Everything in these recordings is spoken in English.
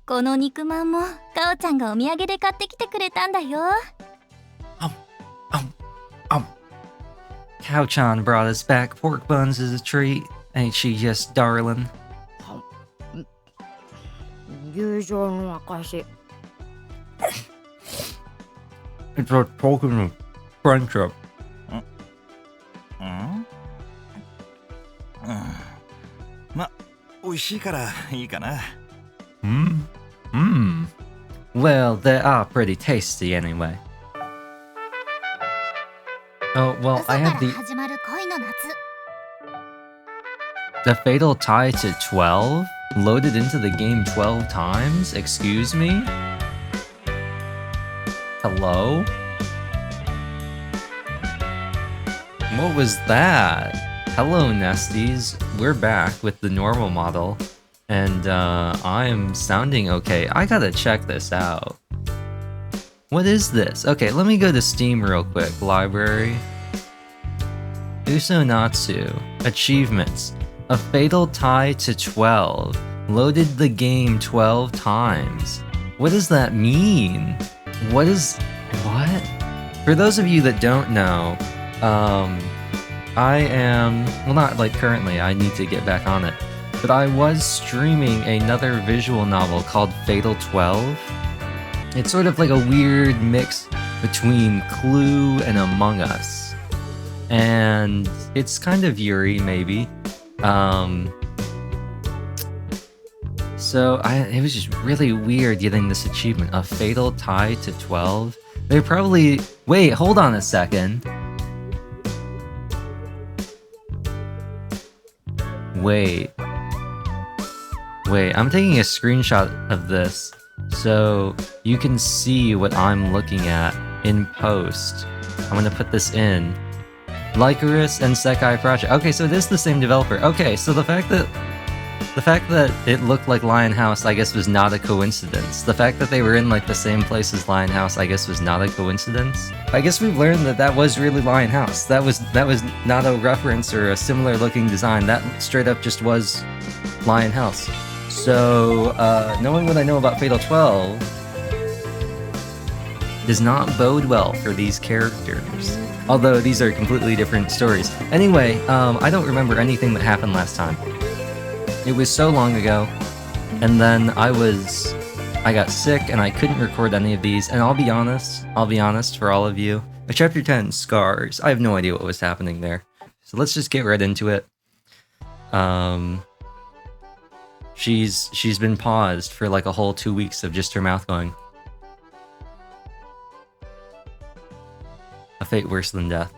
この肉まんもかおちゃんがお土産で買ってきてくれたんだよ。Kao-chan brought us back pork buns as a treat. Ain't she just darling? 友情の証。It's a token of friendship. ま、美味しいからいいかな。Well, they are pretty tasty anyway. Oh, well, I have 始まる恋の夏。the fatal tie to 12 loaded into the game 12 times? Excuse me? Hello? What was that? Hello, Nesties. We're back with the normal model. And, I'm sounding okay. I gotta check this out. What is this? Okay, let me go to Steam real quick. Library. UsoNatsu. Achievements. A fatal tie to 12. Loaded the game 12 times. What does that mean? What? For those of you that don't know, I am... Well, not like currently, I need to get back on it. But I was streaming another visual novel called Fatal 12. It's sort of like a weird mix between Clue and Among Us. And it's kind of Yuri, maybe. So it was just really weird getting this achievement, a fatal tie to 12. They're probably... Wait, hold on a second. Wait, I'm taking a screenshot of this so you can see what I'm looking at in post. I'm gonna put this in. Lycoris and Sekai Project. Okay, so it is the same developer. Okay, so the fact that it looked like Lion House, I guess, was not a coincidence. The fact that they were in like the same place as Lion House, I guess, was not a coincidence. I guess we've learned that that was really Lion House. That was not a reference or a similar looking design. That straight up just was Lion House. So, knowing what I know about Fatal 12 does not bode well for these characters. Although these are completely different stories. Anyway, I don't remember anything that happened last time. It was so long ago, and then I got sick and I couldn't record any of these, and I'll be honest for all of you. Chapter 10, Scars. I have no idea what was happening there. So let's just get right into it. She's been paused for like a whole 2 weeks of just her mouth going. A fate worse than death.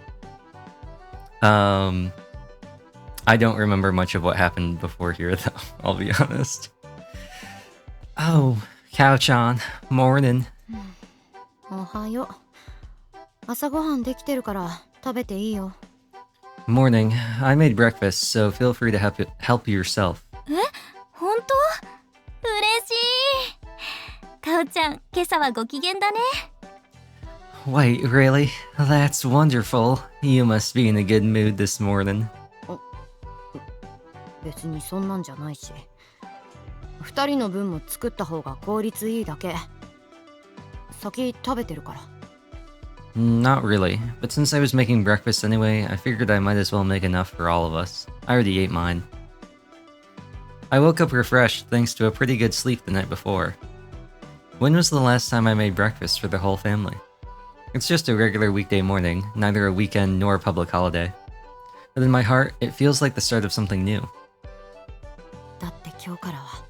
I don't remember much of what happened before here, though, I'll be honest. Oh, Kao-chan, morning. おはよう。朝ごはんできてるから食べていいよ。Morning. I made breakfast, so feel free to help yourself. 本当？嬉しい。かおちゃん、今朝はご機嫌だね。Wait, really? That's wonderful. You must be in a good mood this morning. 別にそんなんじゃないし。二人の分も作った方が効率いいだけ。先食べてるから。Not really, but since I was making breakfast anyway, I figured I might as well make enough for all of us. I already ate mine. I woke up refreshed thanks to a pretty good sleep the night before. When was the last time I made breakfast for the whole family? It's just a regular weekday morning, neither a weekend nor a public holiday. But in my heart, it feels like the start of something new. だって今日からは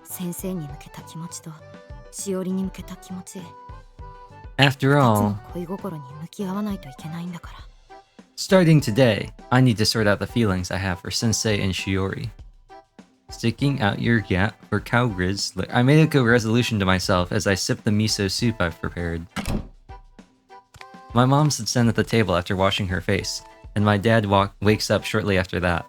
先生に向けた気持ちとしおりに向けた気持ち。After all, 恋心に向き合わないといけないんだから。starting today, I need to sort out the feelings I have for Sensei and Shiori. Sticking out your gap for Kaoru's. I made a resolution to myself as I sipped the miso soup I've prepared. My mom sits down at the table after washing her face, and my dad wakes up shortly after that.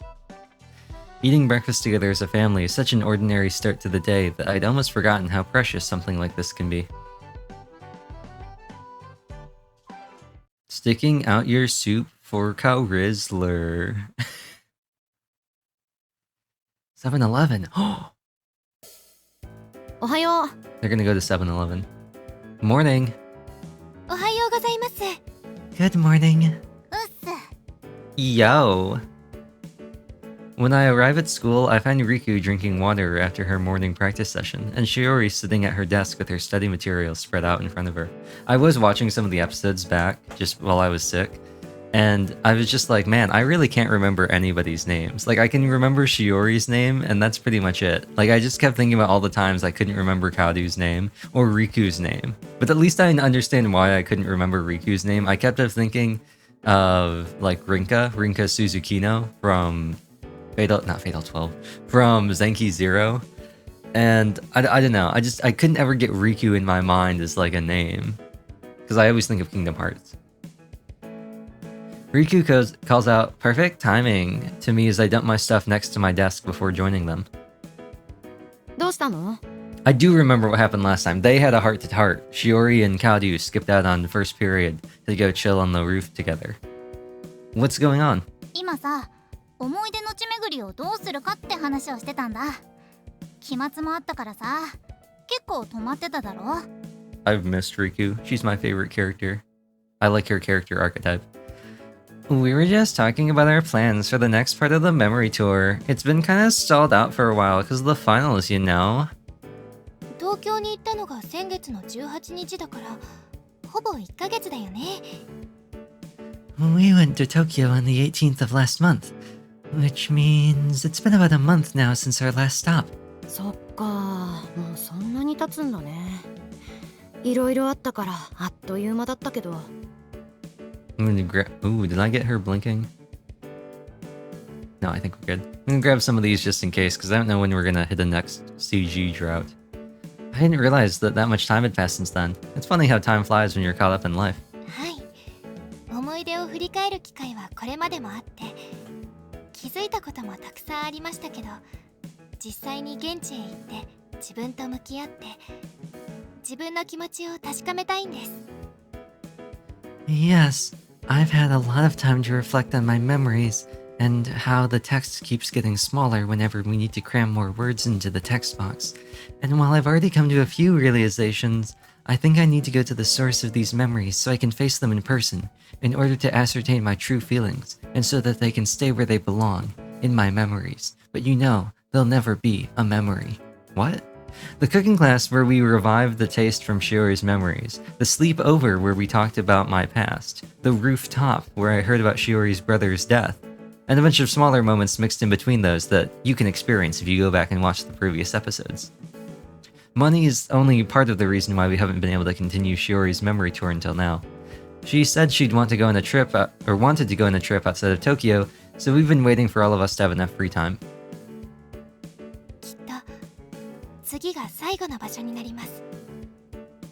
Eating breakfast together as a family is such an ordinary start to the day that I'd almost forgotten how precious something like this can be. Sticking out your soup for Kaoru. 7-Eleven. おはよう。 They're gonna go to 7-Eleven. Morning. おはようございます。 Good morning. うっす。 Yo. When I arrive at school, I find Riku drinking water after her morning practice session, and Shiori sitting at her desk with her study materials spread out in front of her. I was watching some of the episodes back, just while I was sick, and I was just like, man, I really can't remember anybody's names. Like, I can remember Shiori's name, and that's pretty much it. Like, I just kept thinking about all the times I couldn't remember Kaoru's name, or Riku's name. But at least I understand why I couldn't remember Riku's name. I kept thinking of, like, Rinka Suzukino from... not Fatal 12, from Zenki Zero, and I don't know, I couldn't ever get Riku in my mind as like a name, because I always think of Kingdom Hearts. Riku calls out, "Perfect timing," to me as I dump my stuff next to my desk before joining them. どうしたの？ I do remember what happened last time. They had a heart-to-heart. Shiori and Kaoru skipped out on the first period to go chill on the roof together. What's going on? 今さ、思い出の地巡りをどうするかって話をしてたんだ。期末もあったからさ、結構止まってただろ。 I've missed Riku. She's my favorite character. I like her character archetype. We were just talking about our plans for the next part of the memory tour. It's been kind of stalled out for a while because of the finals, you know. 東京に行ったのが先月の18日だから、ほぼ1ヶ月だよね。 We went to Tokyo on the 18th of last month, which means it's been about a month now since our last stop. そっか、もうそんなに経つんだね。いろいろあったからあっという間だったけど。 I'm gonna grab. Ooh, did I get her blinking? No, I think we're good. I'm gonna grab some of these just in case, because I don't know when we're gonna hit the next CG drought. I didn't realize that much time had passed since then. It's funny how time flies when you're caught up in life. はい。思い出を振り返る機会はこれまでもあって、気づいたこともたくさんありましたけど、実際に現地へ行って自分と向き合って、自分の気持ちを確かめたいんです。 Yes, I've had a lot of time to reflect on my memories and how the text keeps getting smaller whenever we need to cram more words into the text box. And while I've already come to a few realizations, I think I need to go to the source of these memories so I can face them in person, in order to ascertain my true feelings, and so that they can stay where they belong, in my memories. But you know, they'll never be a memory. What? The cooking class where we revived the taste from Shiori's memories, the sleepover where we talked about my past, the rooftop where I heard about Shiori's brother's death, and a bunch of smaller moments mixed in between those that you can experience if you go back and watch the previous episodes. Money is only part of the reason why we haven't been able to continue Shiori's memory tour until now. She said she'd want to go on a trip, or wanted to go on a trip outside of Tokyo, so we've been waiting for all of us to have enough free time. きっと次が最後の場所になります。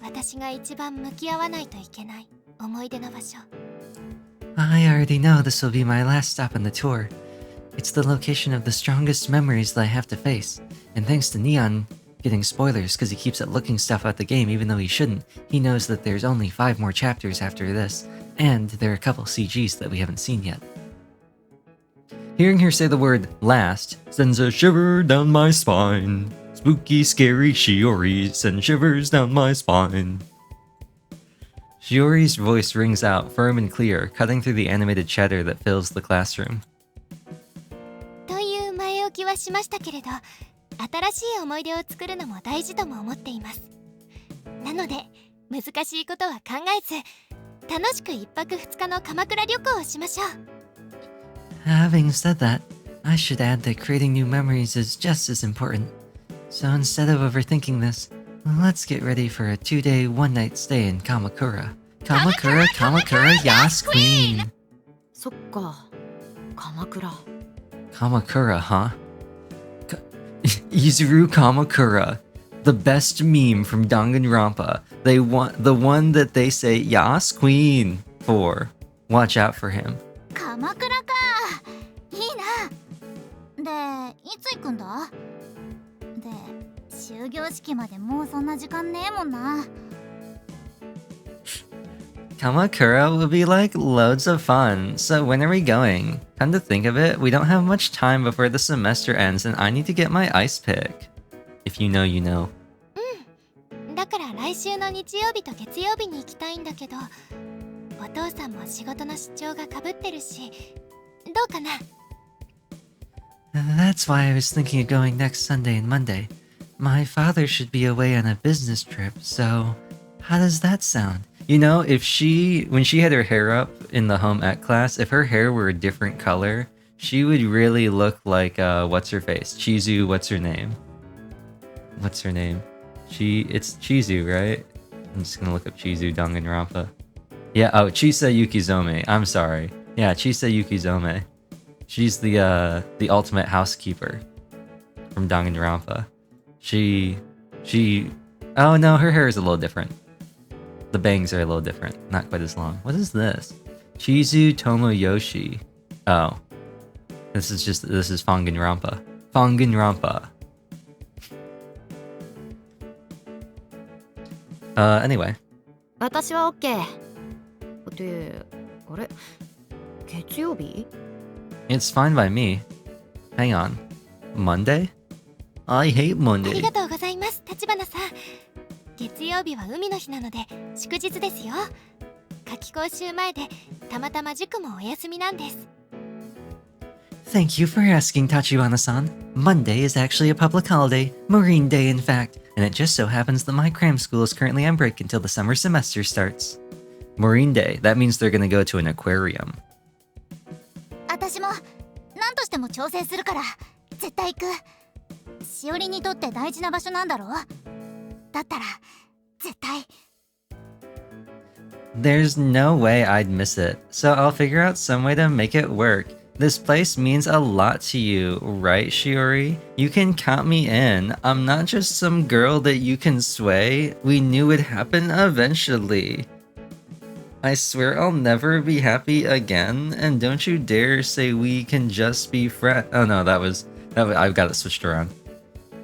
私が一番向き合わないといけない思い出の場所。 I already know this will be my last stop on the tour. It's the location of the strongest memories that I have to face, and thanks to Neon getting spoilers because he keeps looking stuff out the game even though he shouldn't, he knows that there's only 5 more chapters after this, and there are a couple CGs that we haven't seen yet. Hearing her say the word last sends a shiver down my spine. Spooky, scary Shiori sends shivers down my spine. Shiori's voice rings out, firm and clear, cutting through the animated chatter that fills the classroom. という前置きはしましたけれど、新しい思い出を作るのも大事とも思っています。なので、難しいことは考えず、楽しく1泊2日の鎌倉旅行をしましょう。 Having said that, I should add that creating new memories is just as important. So instead of overthinking this, let's get ready for a 2-day, 1-night stay in Kamakura. Kamakura, Kamakura, Yas Queen! そっか、鎌倉。 Kamakura, huh? Izuru Kamakura, the best meme from Danganronpa. They want the one that they say Yas Queen for. Watch out for him. 鎌倉か。いいな。で、いつ行くんだ？で、終業式までもうそんな時間ねえもんな。Kamakura will be like loads of fun. So when are we going? Come to think of it, we don't have much time before the semester ends and I need to get my ice pick. If you know, you know. だから来週の日曜日と月曜日に行きたいんだけど、お父さんも仕事の出張がかぶってるし、どうかな？ That's why I was thinking of going next Sunday and Monday. My father should be away on a business trip, so how does that sound? You know, if when she had her hair up in the home ec class, if her hair were a different color, she would really look like, what's her face? Chizu, what's her name? What's her name? It's Chizu, right? I'm just gonna look up Chizu Danganronpa. Yeah, oh, Chisa Yukizome. I'm sorry. Yeah, Chisa Yukizome. She's the ultimate housekeeper from Danganronpa. Oh no, her hair is a little different. The bangs are a little different, not quite as long. What is this? Chizu Tomoyoshi. Oh. This is Fanganrampa. Fanganrampa. Anyway. 私は OK で、あれ月曜日 It's fine by me. Hang on. Monday? I hate あり Monday. がとうございます、立花さん。月曜日は海の日なので祝日ですよ。夏期講習前でたまたま塾もお休みなんです。 Thank you for asking, Tachibana-san. Monday is actually a public holiday, Marine Day in fact, and it just so happens that my cram school is currently on break until the summer semester starts. Marine Day, that means they're gonna go to an aquarium. 私も何としても挑戦するから絶対行く。しおりにとって大事な場所なんだろう。だったら絶対。 There's no way I'd miss it, so I'll figure out some way to make it work. This place means a lot to you, right, Shiori? You can count me in. I'm not just some girl that you can sway. We knew it'd happen eventually. I swear I'll never be happy again, and don't you dare say we can just be friends. Oh no, I've got it switched around.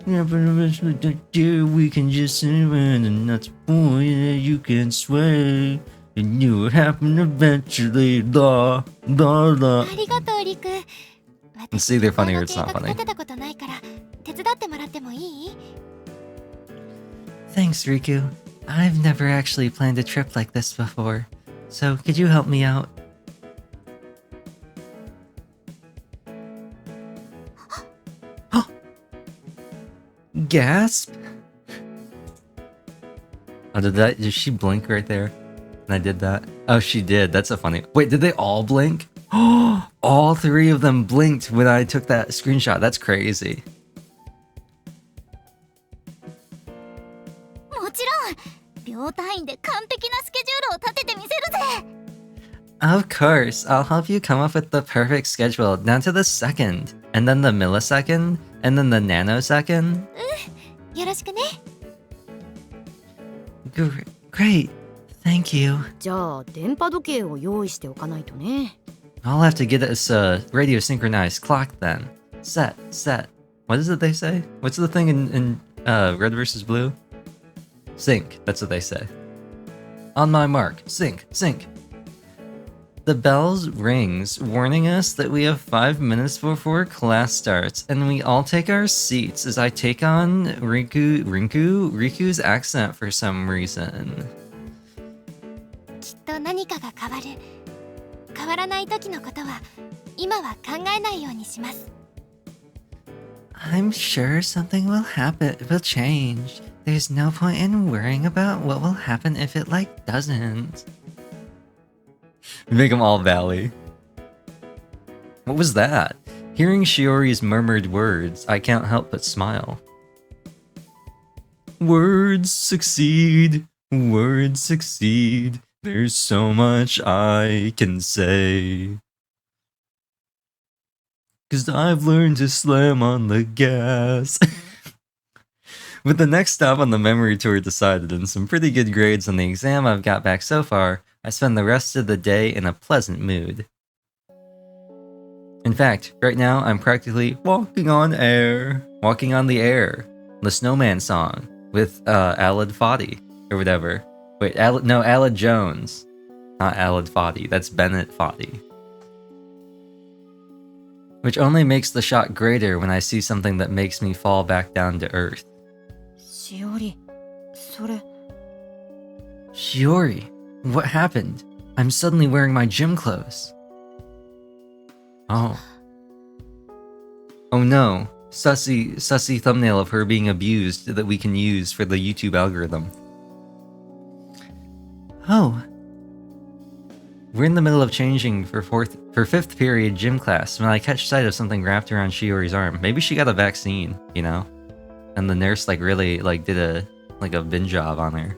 Yeah, but eventually, dear, we can just sit around and that's boy that you can sway. And you would happen eventually, la, la, la. ありがとう、リク。 It's either funny or it's not funny. 立てたことないから手伝ってもらってもいい？ Thanks, Riku. I've never actually planned a trip like this before, so could you help me out? Gasp! Oh, did she blink right there? And I did that? Oh, she did. That's a funny... Wait, did they all blink? All three of them blinked when I took that screenshot. That's crazy. もちろん秒単位で完璧なスケジュールを立ててみせるぜ。 Of course, I'll help you come up with the perfect schedule down to the second, and then the millisecond, and then the nanosecond. よろしくね。 Great, thank you. じゃあ電波時計を用意しておかないとね。 I'll have to get us a radio synchronized clock then. Set. What is it they say? What's the thing in Red vs. Blue? Sync, that's what they say. On my mark, sync. The bells rings, warning us that we have 5 minutes before class starts, and we all take our seats as I take on Riku's accent for some reason. きっと何かが変わる。変わらない時のことは今は考えないようにします。 I'm sure something will change. There's no point in worrying about what will happen if it doesn't. Make them all valley. What was that? Hearing Shiori's murmured words, I can't help but smile. Words succeed. There's so much I can say. 'Cause I've learned to slam on the gas. With the next stop on the memory tour decided and some pretty good grades on the exam I've got back so far, I spend the rest of the day in a pleasant mood. In fact, right now I'm practically walking on the air. The Snowman song with Alad Fadi or whatever. Wait, Alad Jones. not Alad Fadi. That's Bennett Fadi. Which only makes the shot greater when I see something that makes me fall back down to earth. しおり、それ。 Shiori, what happened? I'm suddenly wearing my gym clothes. Oh. Oh no. Sussy thumbnail of her being abused that we can use for the YouTube algorithm. Oh. We're in the middle of changing for fifth period gym class when I catch sight of something wrapped around Shiori's arm. Maybe she got a vaccine, you know? And the nurse really did a bin job on her.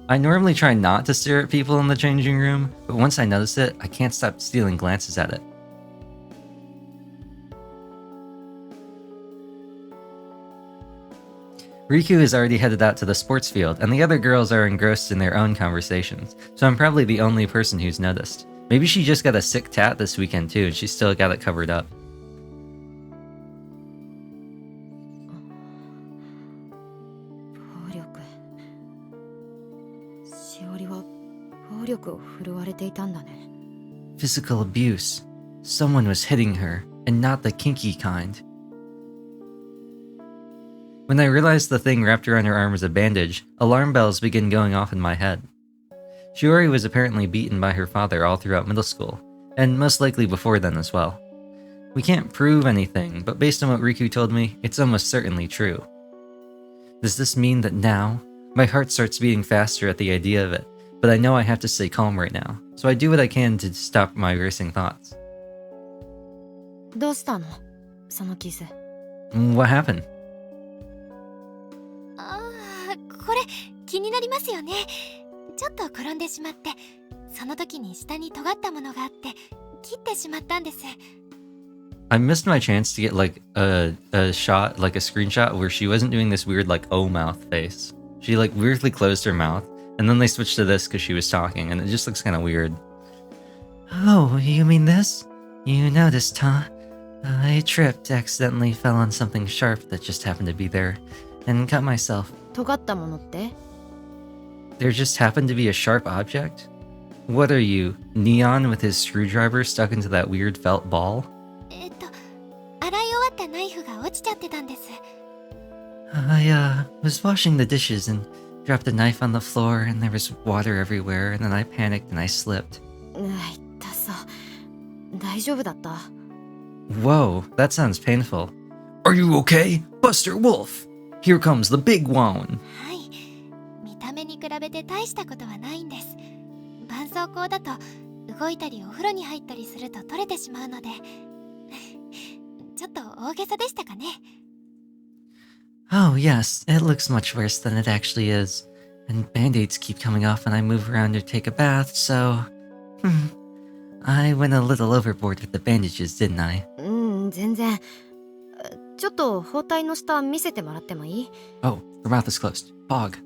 I normally try not to stare at people in the changing room, but once I notice it, I can't stop stealing glances at it. Riku is already headed out to the sports field, and the other girls are engrossed in their own conversations, so I'm probably the only person who's noticed. Maybe she just got a sick tat this weekend too, and she's still got it covered up. 暴力。しおりは暴力を振るわれていたんだね。 Physical abuse. Someone was hitting her, and not the kinky kind. When I realized the thing wrapped around her arm was a bandage, alarm bells began going off in my head. Shiori was apparently beaten by her father all throughout middle school, and most likely before then as well. We can't prove anything, but based on what Riku told me, it's almost certainly true. Does this mean that now, my heart starts beating faster at the idea of it, but I know I have to stay calm right now, so I do what I can to stop my racing thoughts. どうしたの？その傷。 What happened? これ気になりますよね。ちょっと転んでしまって、その時に下に尖ったものがあって切ってしまったんです。 I missed my chance to get a shot, like a screenshot where she wasn't doing this weird oh mouth face. She weirdly closed her mouth, and then they switched to this because she was talking, and it just looks kind of weird. Oh, you mean this? You noticed, huh? I tripped, accidentally fell on something sharp that just happened to be there, and cut myself. 尖ったものって？ There just happened to be a sharp object? What are you, Neon with his screwdriver stuck into that weird felt ball? 洗い終わったナイフが落ちちゃってたんです。 I was washing the dishes and dropped a knife on the floor and there was water everywhere and then I panicked and I slipped. 痛そう。大丈夫だった？ Whoa, that sounds painful. Are you okay? Buster Wolf! Here comes the big one! はい。見た目に比べて大したことはないんです。絆創膏だと動いたりお風呂に入ったりすると取れてしまうのでちょっと大げさでしたかね。 Oh yes, it looks much worse than it actually is. And band-aids keep coming off when I move around or take a bath, so... I went a little overboard with the bandages, didn't I? 全然。ちょっと包帯の下見せてもらってもいい？ Oh, her mouth is closed. Fog.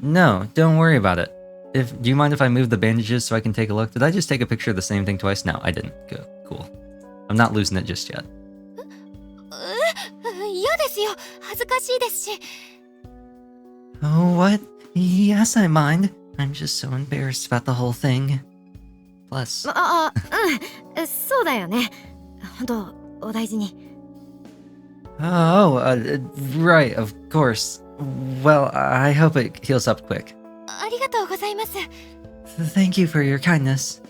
No, don't worry about it. Do you mind if I move the bandages so I can take a look? Did I just take a picture of the same thing twice? No, I didn't. Good. Cool. I'm not losing it just yet. 嫌ですよ。恥ずかしいですし。 Oh, what? Yes, I mind. I'm just so embarrassed about the whole thing. Plus... そうだよね。ほんと、お大事に。 Oh, right, of course. Well, I hope it heals up quick. ありがとうございます。 Thank you for your kindness.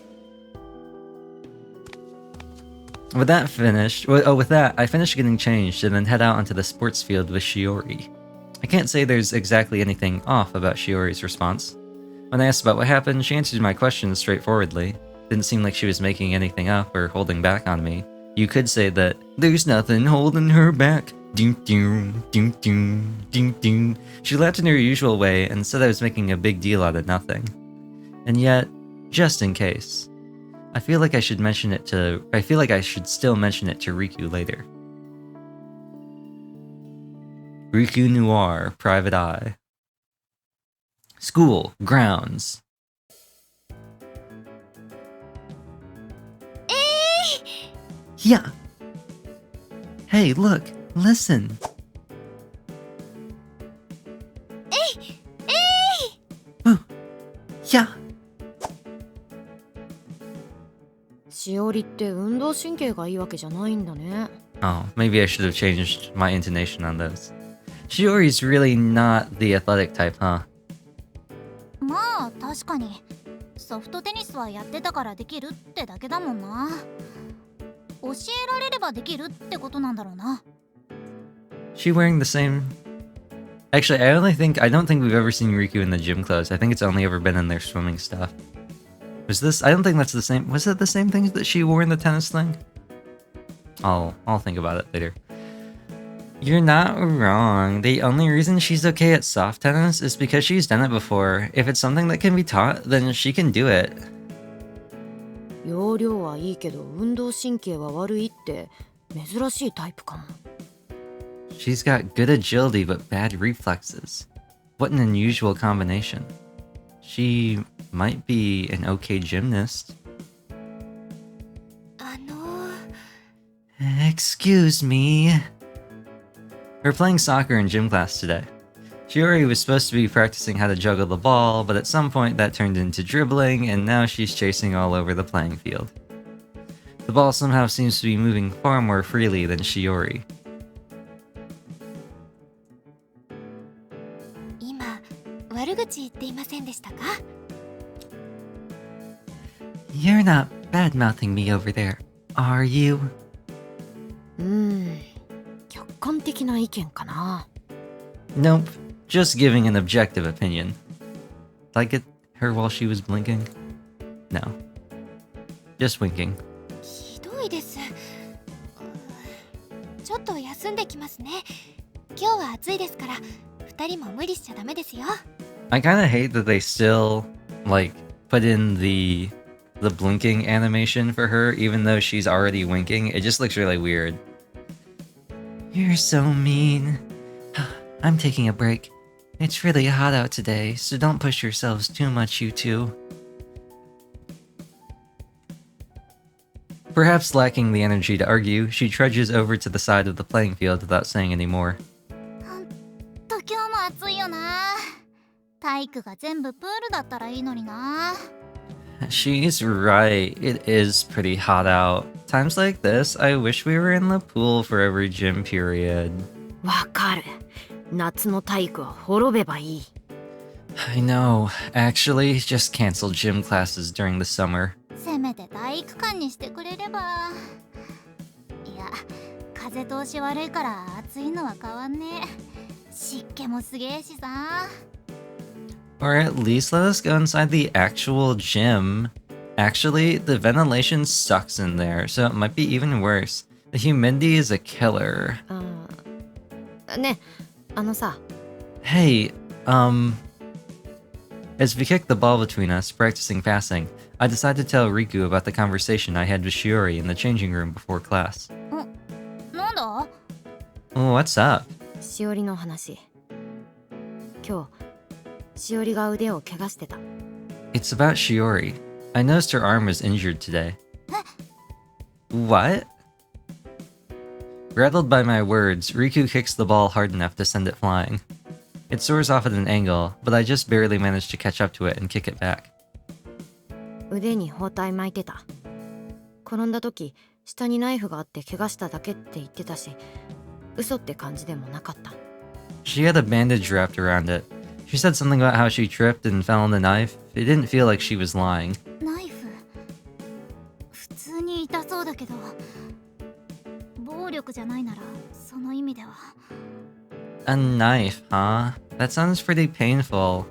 With that, I finished getting changed and then head out onto the sports field with Shiori. I can't say there's exactly anything off about Shiori's response. When I asked about what happened, she answered my questions straightforwardly. Didn't seem like she was making anything up or holding back on me. You could say that there's nothing holding her back. Ding ding ding ding ding ding. She laughed in her usual way and said I was making a big deal out of nothing. And yet, just in case, I feel like I should still mention it to Riku later. Riku Noir, Private Eye. School, grounds. Yeah. Hey, look, listen. Oh, yeah. しおりって運動神経がいいわけじゃないんだね。 Oh, maybe I should have changed my intonation on those. Shiori's really not the athletic type, huh? まあ確かにソフトテニスはやってたからできるってだけだもんな。教えられればできるってことなんだろうな。 She wearing the same... Actually, I don't think we've ever seen Riku in the gym clothes. I think it's only ever been in their swimming stuff. Was this... I don't think that's the same... Was it the same thing that she wore in the tennis thing? I'll think about it later. You're not wrong. The only reason she's okay at soft tennis is because she's done it before. If it's something that can be taught, then she can do it. 容量はいいけど運動神経は悪いって珍しいタイプかも。 She's got good agility but bad reflexes. What an unusual combination. She might be an okay gymnast. あの Excuse me. We're playing soccer in gym class today. Shiori was supposed to be practicing how to juggle the ball, but at some point that turned into dribbling, and now she's chasing all over the playing field. The ball somehow seems to be moving far more freely than Shiori. 今悪口言っていませんでしたか？ You're not bad-mouthing me over there, are you? 客観的な意見かな。 Nope, just giving an objective opinion. Did I get her while she was blinking? No. Just winking. ひどいです。ちょっと休んできますね。今日は暑いですから2人も無理しちゃダメですよ。 I kinda hate that they still, like, put in the blinking animation for her, even though she's already winking. It just looks really weird. You're so mean. I'm taking a break. It's really hot out today, so don't push yourselves too much, you two. Perhaps lacking the energy to argue, she trudges over to the side of the playing field without saying any more. ほんと今日も暑いよな。体育が全部プールだったらいいのにな。 She's right, it is pretty hot out. Times like this, I wish we were in the pool for every gym period. わかる。夏の体育は滅べばいい。 I know, actually, just cancel gym classes during the summer. せめて体育館にしてくれれば。いや、風通し悪いから暑いのは変わんねえ。湿気もすげえしさ。 Or at least let us go inside the actual gym. Actually, the ventilation sucks in there, so it might be even worse. The humidity is a killer. ね、あのさ。 Hey, as we kicked the ball between us, practicing passing, I decided to tell Riku about the conversation I had with Shiori in the changing room before class. なんだ？ What's up? しおりの話。今日、しおりが腕を怪我してた。 It's about Shiori. I noticed her arm was injured today. What? Rattled by my words, Riku kicks the ball hard enough to send it flying. It soars off at an angle, but I just barely managed to catch up to it and kick it back. 腕に包帯巻いてた。転んだ時、下にナイフがあって怪我しただけって言ってたし、嘘って感じでもなかった。 She had a bandage wrapped around it. She said something about how she tripped and fell on the knife. It didn't feel like she was lying. ナイフ。普通に痛そうだけど、暴力じゃないならその意味では。 A knife, huh? That sounds pretty painful.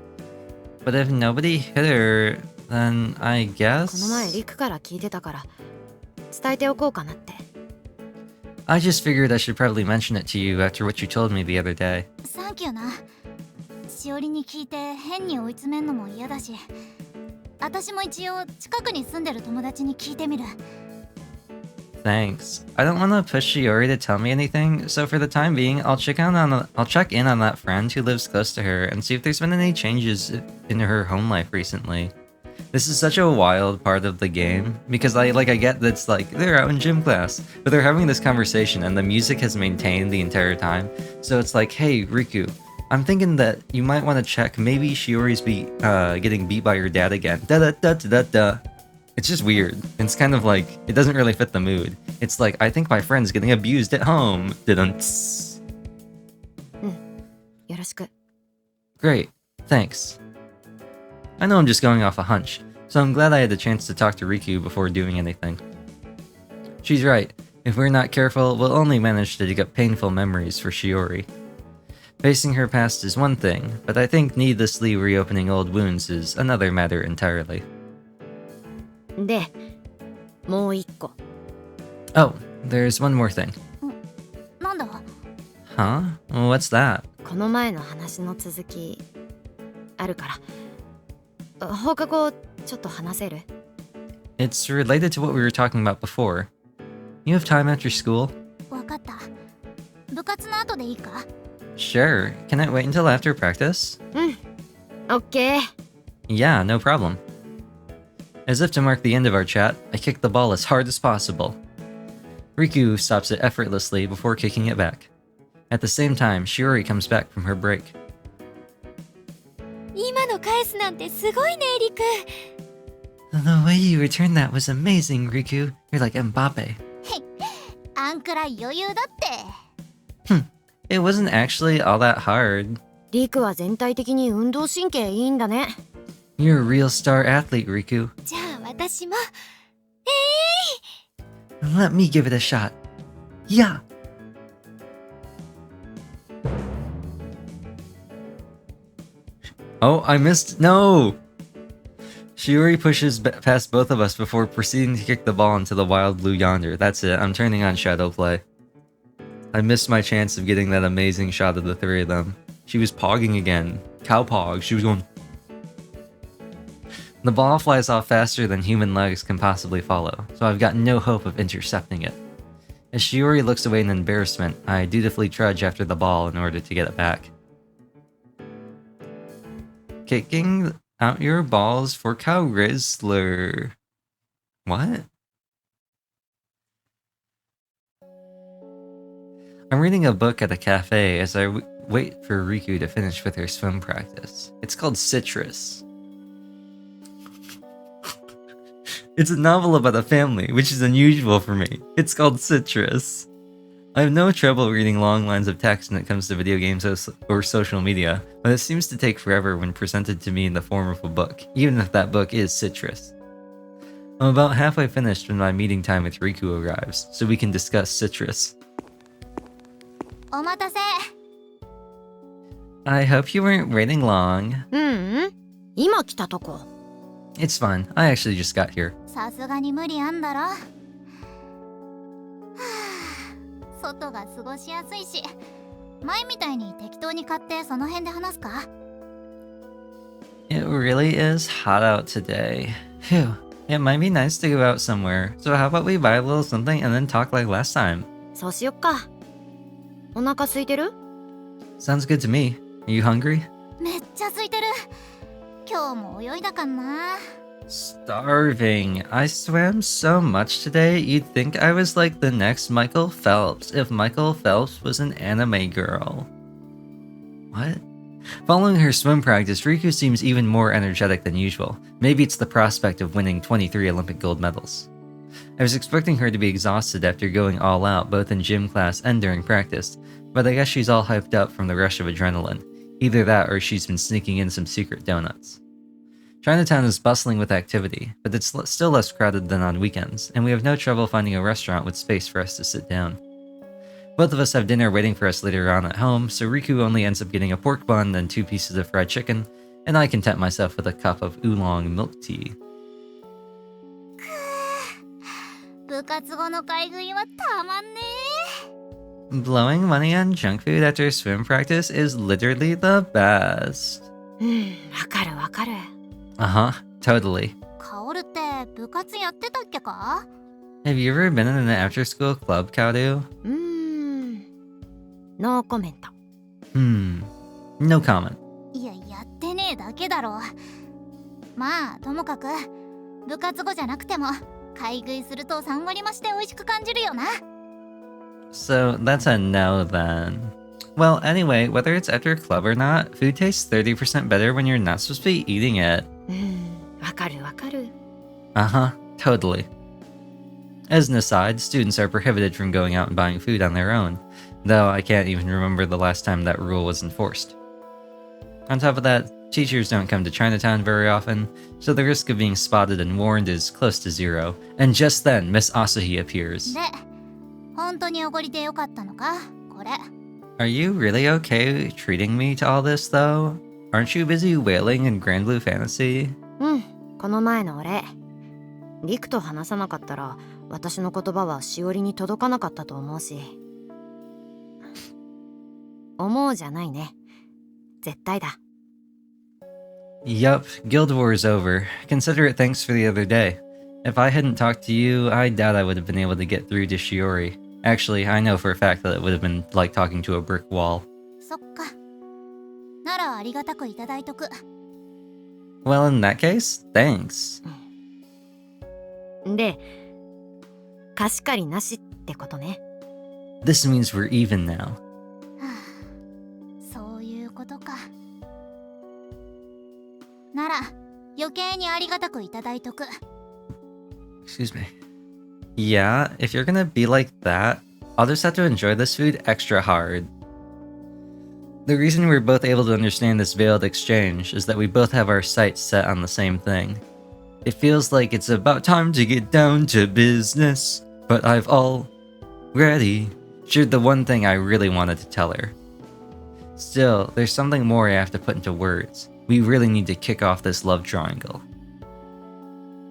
But if nobody hit her, then I こ guess... の前リクから聞いてたから伝えておこうかなって。 I just figured I should probably mention it to you after what you told me the other day. サンキューな。しおりに聞いて変に追い詰めんのも嫌だし、私も一応近くに住んでる友達に聞いてみる。 Thanks. I don't want to push Shiori to tell me anything, so for the time being, I'll check in on that friend who lives close to her and see if there's been any changes in her home life recently. This is such a wild part of the game because I get that it's like they're out in gym class, but they're having this conversation and the music has maintained the entire time. So it's like, hey Riku, I'm thinking that you might want to check maybe Shiori's getting beat by your dad again. Da da da da da da. It's just weird. It's kind of like, it doesn't really fit the mood. It's like, I think my friend's getting abused at home. Didn't. よろしく。 Great, thanks. I know I'm just going off a hunch, so I'm glad I had the chance to talk to Riku before doing anything. She's right. If we're not careful, we'll only manage to dig up painful memories for Shiori. Facing her past is one thing, but I think needlessly reopening old wounds is another matter entirely. で、もう一個。 Oh, there's one more thing. なんだ Huh? What's that? この前の話の続きあるから。放課後ちょっと話せる？ It's related to what we were talking about before. You have time after school? わかった。部活の後でいいか？ Sure. Can it wait until after practice? オッケー。 Yeah, no problem. As if to mark the end of our chat, I kick the ball as hard as possible. Riku stops it effortlessly before kicking it back. At the same time, Shiori comes back from her break. 今の返すなんてすごいね、リク。 The way you returned that was amazing, Riku. You're like Mbappe. あんくらい余裕だって。 It wasn't actually all that hard. リクは全体的に運動神経いいんだね。 You're a real star athlete, Riku. じゃあ私も。 Let me give it a shot. Yeah. Oh, I missed. No! Shiori pushes past both of us before proceeding to kick the ball into the wild blue yonder. That's it. I'm turning on shadow play. I missed my chance of getting that amazing shot of the three of them. She was pogging again. Cow pog. She was going... The ball flies off faster than human legs can possibly follow, so I've got no hope of intercepting it. As Shiori looks away in embarrassment, I dutifully trudge after the ball in order to get it back. Kicking out your balls for Cow Rizzler. What? I'm reading a book at a cafe as I wait for Riku to finish with her swim practice. It's called Citrus. It's a novel about a family, which is unusual for me. It's called Citrus. I have no trouble reading long lines of text when it comes to video games or social media, but it seems to take forever when presented to me in the form of a book, even if that book is Citrus. I'm about halfway finished when my meeting time with Riku arrives, so we can discuss Citrus. お待たせ。 I hope you weren't waiting long. 今来たとこ。 It's fine, I actually just got here. さすがに無理あんだろ。はあ、外が過ごしやすいし、前みたいに適当に買ってその辺で話すか？ It really is hot out today. Phew. It might be nice to go out somewhere, so how about we buy a little something and then talk like last time? そうしよっか。お腹空いてる？ Sounds good to me. Are you hungry? めっちゃ空いてる。今日も泳いだかな。 Starving. I swam so much today, you'd think I was like the next Michael Phelps if Michael Phelps was an anime girl. What? Following her swim practice, Riku seems even more energetic than usual. Maybe it's the prospect of winning 23 Olympic gold medals. I was expecting her to be exhausted after going all out both in gym class and during practice, but I guess she's all hyped up from the rush of adrenaline. Either that or she's been sneaking in some secret donuts. Chinatown is bustling with activity, but it's still less crowded than on weekends, and we have no trouble finding a restaurant with space for us to sit down. Both of us have dinner waiting for us later on at home, so Riku only ends up getting a pork bun and 2 pieces of fried chicken, and I content myself with a cup of oolong milk tea. 部活後の買い食いはたまんねえ。 Blowing money on junk food after swim practice is literally the best. わかるわかる。 Uh-huh, totally. カオルって部活やってたっけか？ Have you ever been in an after-school club, Kaoru? ノーコメント。 No comment. いや、やってねえだけだろ。まあ、ともかく部活後じゃなくても買い食いすると3割増しで美味しく感じるよな。 So that's a no then. Well, anyway, whether it's after club or not, food tastes 30% better when you're not supposed to be eating it. わかるわかる。 Uh-huh. totally. As an aside, students are prohibited from going out and buying food on their own, though I can't even remember the last time that rule was enforced. On top of that, teachers don't come to Chinatown very often, so the risk of being spotted and warned is close to zero, and just then Miss Asahi appears. で、本当におごりでよかったのかこれ。 Are you really okay treating me to all this though? Aren't you busy wailing in Grand Blue Fantasy? うん、この前のお礼。リクと話さなかったら私の言葉はしおりに届かなかったと思うし。思うじゃないね。絶対だ。Yup, Guild War is over. Consider it thanks for the other day. If I hadn't talked to you, I doubt I would have been able to get through to Shiori. Actually, I know for a fact that it would have been like talking to a brick wall. そっか。ならありがたくいただいとく。 Well, in that case, thanks. で、貸し借りなしってことね。This means we're even now. はあ、そういうことか。なら余計にありがたくいただいとく。 Excuse me. Yeah, if you're gonna be like that, I'll just have to enjoy this food extra hard. The reason we're both able to understand this veiled exchange is that we both have our sights set on the same thing. It feels like it's about time to get down to business, but I've already shared the one thing I really wanted to tell her. Still, there's something more I have to put into words. We really need to kick off this love triangle.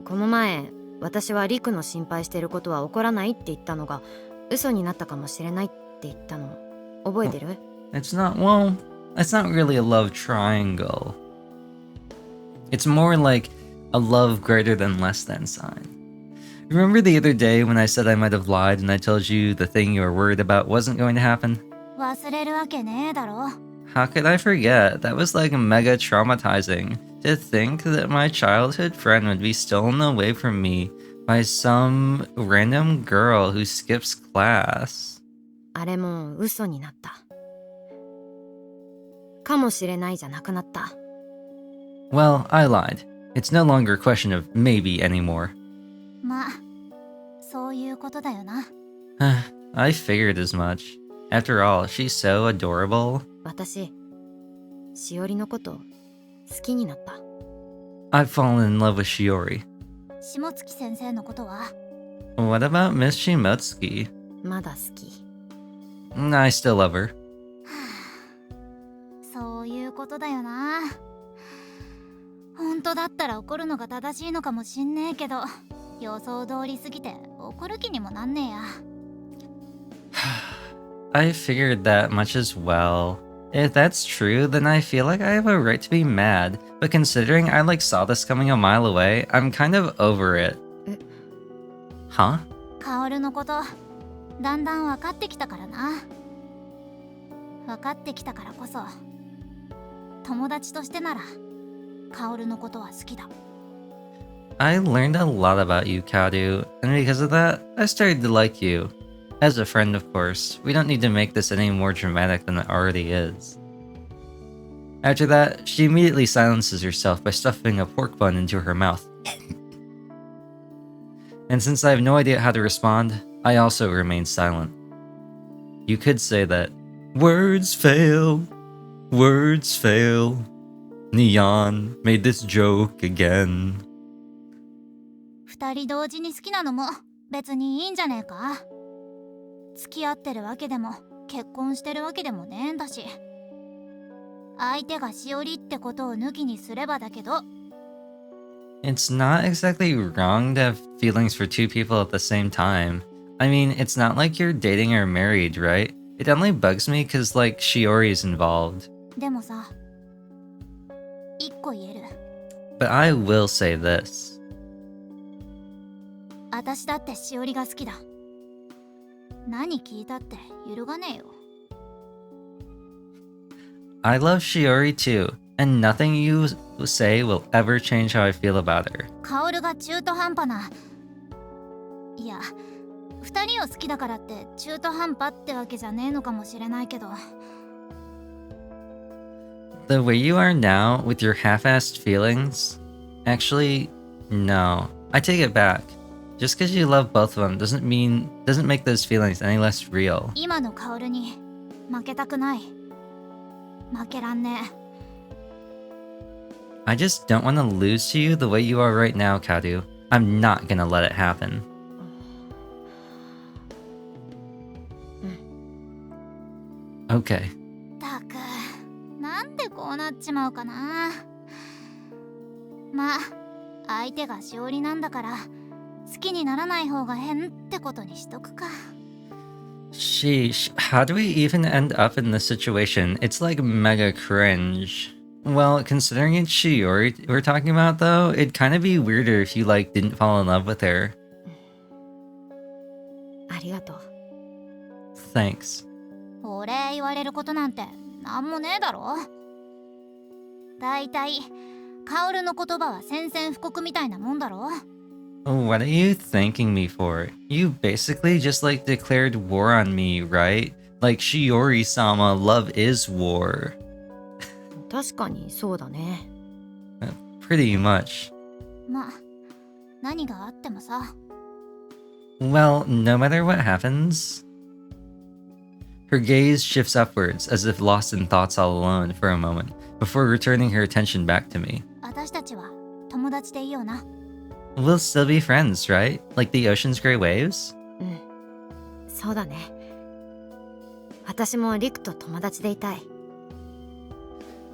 この前、私はリクの心配してることは起こらないって言ったのが嘘になったかもしれないって言ったの覚えてる？ It's not really a love triangle. It's more like a love greater than less than sign. Remember the other day when I said I might have lied and I told you the thing you were worried about wasn't going to happen? 忘れるわけねえだろ。 How could I forget? That was like mega traumatizing. To think that my childhood friend would be stolen away from me by some random girl who skips class. あれも嘘になった。かもしれないじゃなくなった。 Well, I lied. It's no longer a question of maybe anymore. まあ、そういうことだよな。 I figured as much. After all, she's so adorable. 私、しおりのこと好きになった。 I've fallen in love with Shiori. 下月先生のことは What about Miss Shimotsuki? まだ好き。I still love her. そういうことだよな。本当だったら怒るのが正しいのかもしんねえけど、予想通りすぎて怒る気にもなんねえや。I figured that much as well. If that's true, then I feel like I have a right to be mad. But considering I saw this coming a mile away, I'm kind of over it. Huh? カオルのことだんだん分かってきたからな。分かってきたからこそ友達としてならカオルのことは好きだ。 I learned a lot about you, Kaoru, and because of that, I started to like you. As a friend, of course, we don't need to make this any more dramatic than it already is. After that, she immediately silences herself by stuffing a pork bun into her mouth. And since I have no idea how to respond, I also remain silent. You could say that words fail. Neon made this joke again. 二人同時に好きなのも別にいいんじゃねえか。付き合ってるわけでも結婚してるわけでもねえんだし、相手がしおりってことを抜きにすればだけど。 It's not exactly wrong to have feelings for two people at the same time. I mean, it's not like you're dating or married, right? It only bugs me because, Shiori's involved. でもさ、一個言える。 But I will say this. 私だってしおりが好きだ。何聞いたって揺るがねえよ。 I love Shiori too, and nothing you say will ever change how I feel about her. カオルが中途半端な、いや、二人を好きだからって中途半端ってわけじゃねえのかもしれないけど。 The way you are now, with your half-assed feelings? Actually, no. I take it back. Just because you love both of them doesn't make those feelings any less real. 今のカオルに負けたくない。負けらんね I just don't want to lose to you the way you are right now, Kaoru. I'm not gonna let it happen. Okay. たく、なんでこうなっちまうかな。まあ、相手がしおりなんだから、好きにならない方が変ってことにしとくか。Sheesh, how do we even end up in this situation? It's like mega cringe. Well, considering it's Shiori we're talking about though, it'd kind of be weirder if you like didn't fall in love with her. ありがとう。 Thanks. お礼言われることなんてなんもねえだろ。だいたいカオルの言葉は宣戦布告みたいなもんだろ。 What are you thanking me for? You basically just like declared war on me, right? Like Shiori-sama, love is war. 確かにそうだね。Pretty much. まあ、何があってもさ。 Well, no matter what happens... Her gaze shifts upwards, as if lost in thoughts all alone for a moment, before returning her attention back to me. 私たちは友達でいいよな。 We'll still be friends, right? Like the ocean's gray waves? うん。そうだね。私もリクと友達でいたい。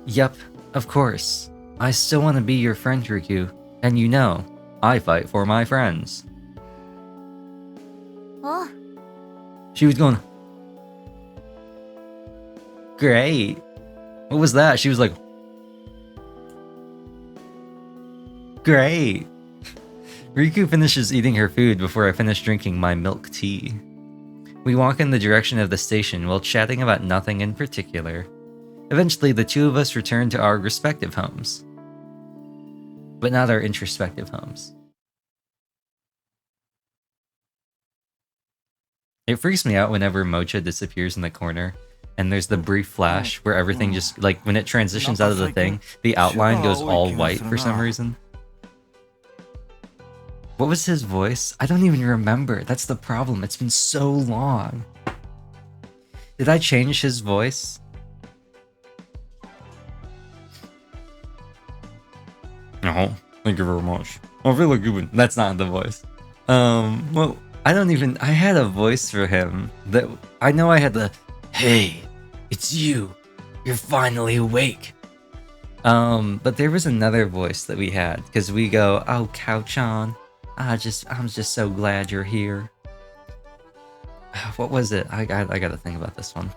Yup, of course. I still want to be your friend, Riku. And you know, I fight for my friends. おう、 She was going... Great. What was that? She was like... Great. Riku finishes eating her food before I finish drinking my milk tea. We walk in the direction of the station while chatting about nothing in particular. Eventually, the two of us return to our respective homes. But not our introspective homes. It freaks me out whenever Mocha disappears in the corner. And there's the brief flash where everything just, like, when it transitions out of the thing, the outline goes all white for some reason. What was his voice? I don't even remember. That's the problem. It's been so long. Did I change his voice? No. Thank you very much. I feel like you. That's not the voice. Well, I don't even... I had a voice for him that... I know I had the... Hey, it's you. You're finally awake. But there was another voice that we had, because we go, oh, Kao-chan, I'm just so glad you're here. What was it? I gotta think about this one.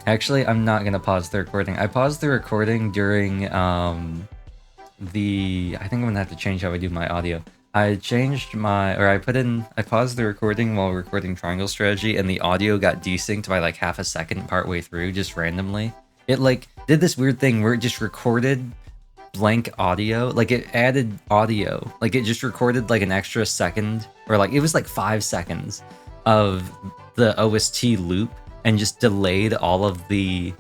Actually, I'm not gonna pause the recording. I paused the recording during, I think I'm gonna have to change how I do my audio. I paused the recording while recording Triangle Strategy, and the audio got desynced by like half a second partway through, just randomly. It like did this weird thing where it just recorded blank audio, like it added audio, like it just recorded like an extra second, or like it was like 5 seconds of the OST loop, and just delayed all of the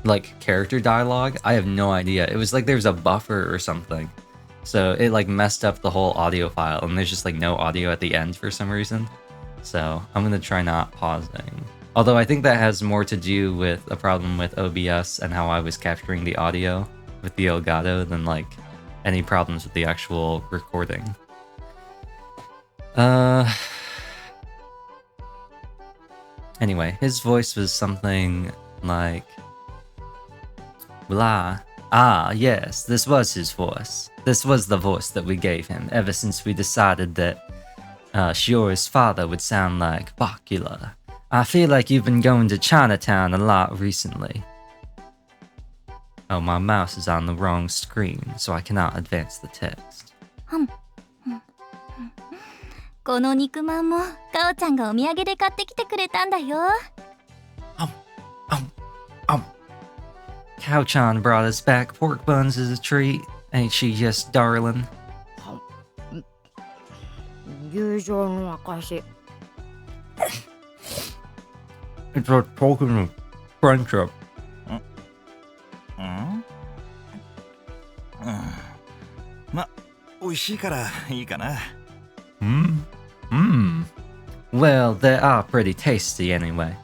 like character dialogue. I have no idea. It was like there was a buffer or something. So it like messed up the whole audio file, and there's just like no audio at the end for some reason. So I'm gonna try not pausing. Although I think that has more to do with a problem with OBS and how I was capturing the audio with the Elgato than like any problems with the actual recording. Anyway, his voice was something like... Blah. Ah, yes, this was his voice. This was the voice that we gave him ever since we decided that Shiori's father would sound like Bakula. I feel like you've been going to Chinatown a lot recently. Oh, my mouse is on the wrong screen, so I cannot advance the text. この肉まんもかおちゃんがお土産で買ってきてくれたんだよ。Kao-chan brought us back pork buns as a treat. Ain't she just darling? 友情の証。 It's a token of friendship. ま、美味しいからいいかな。Well, they are pretty tasty anyway.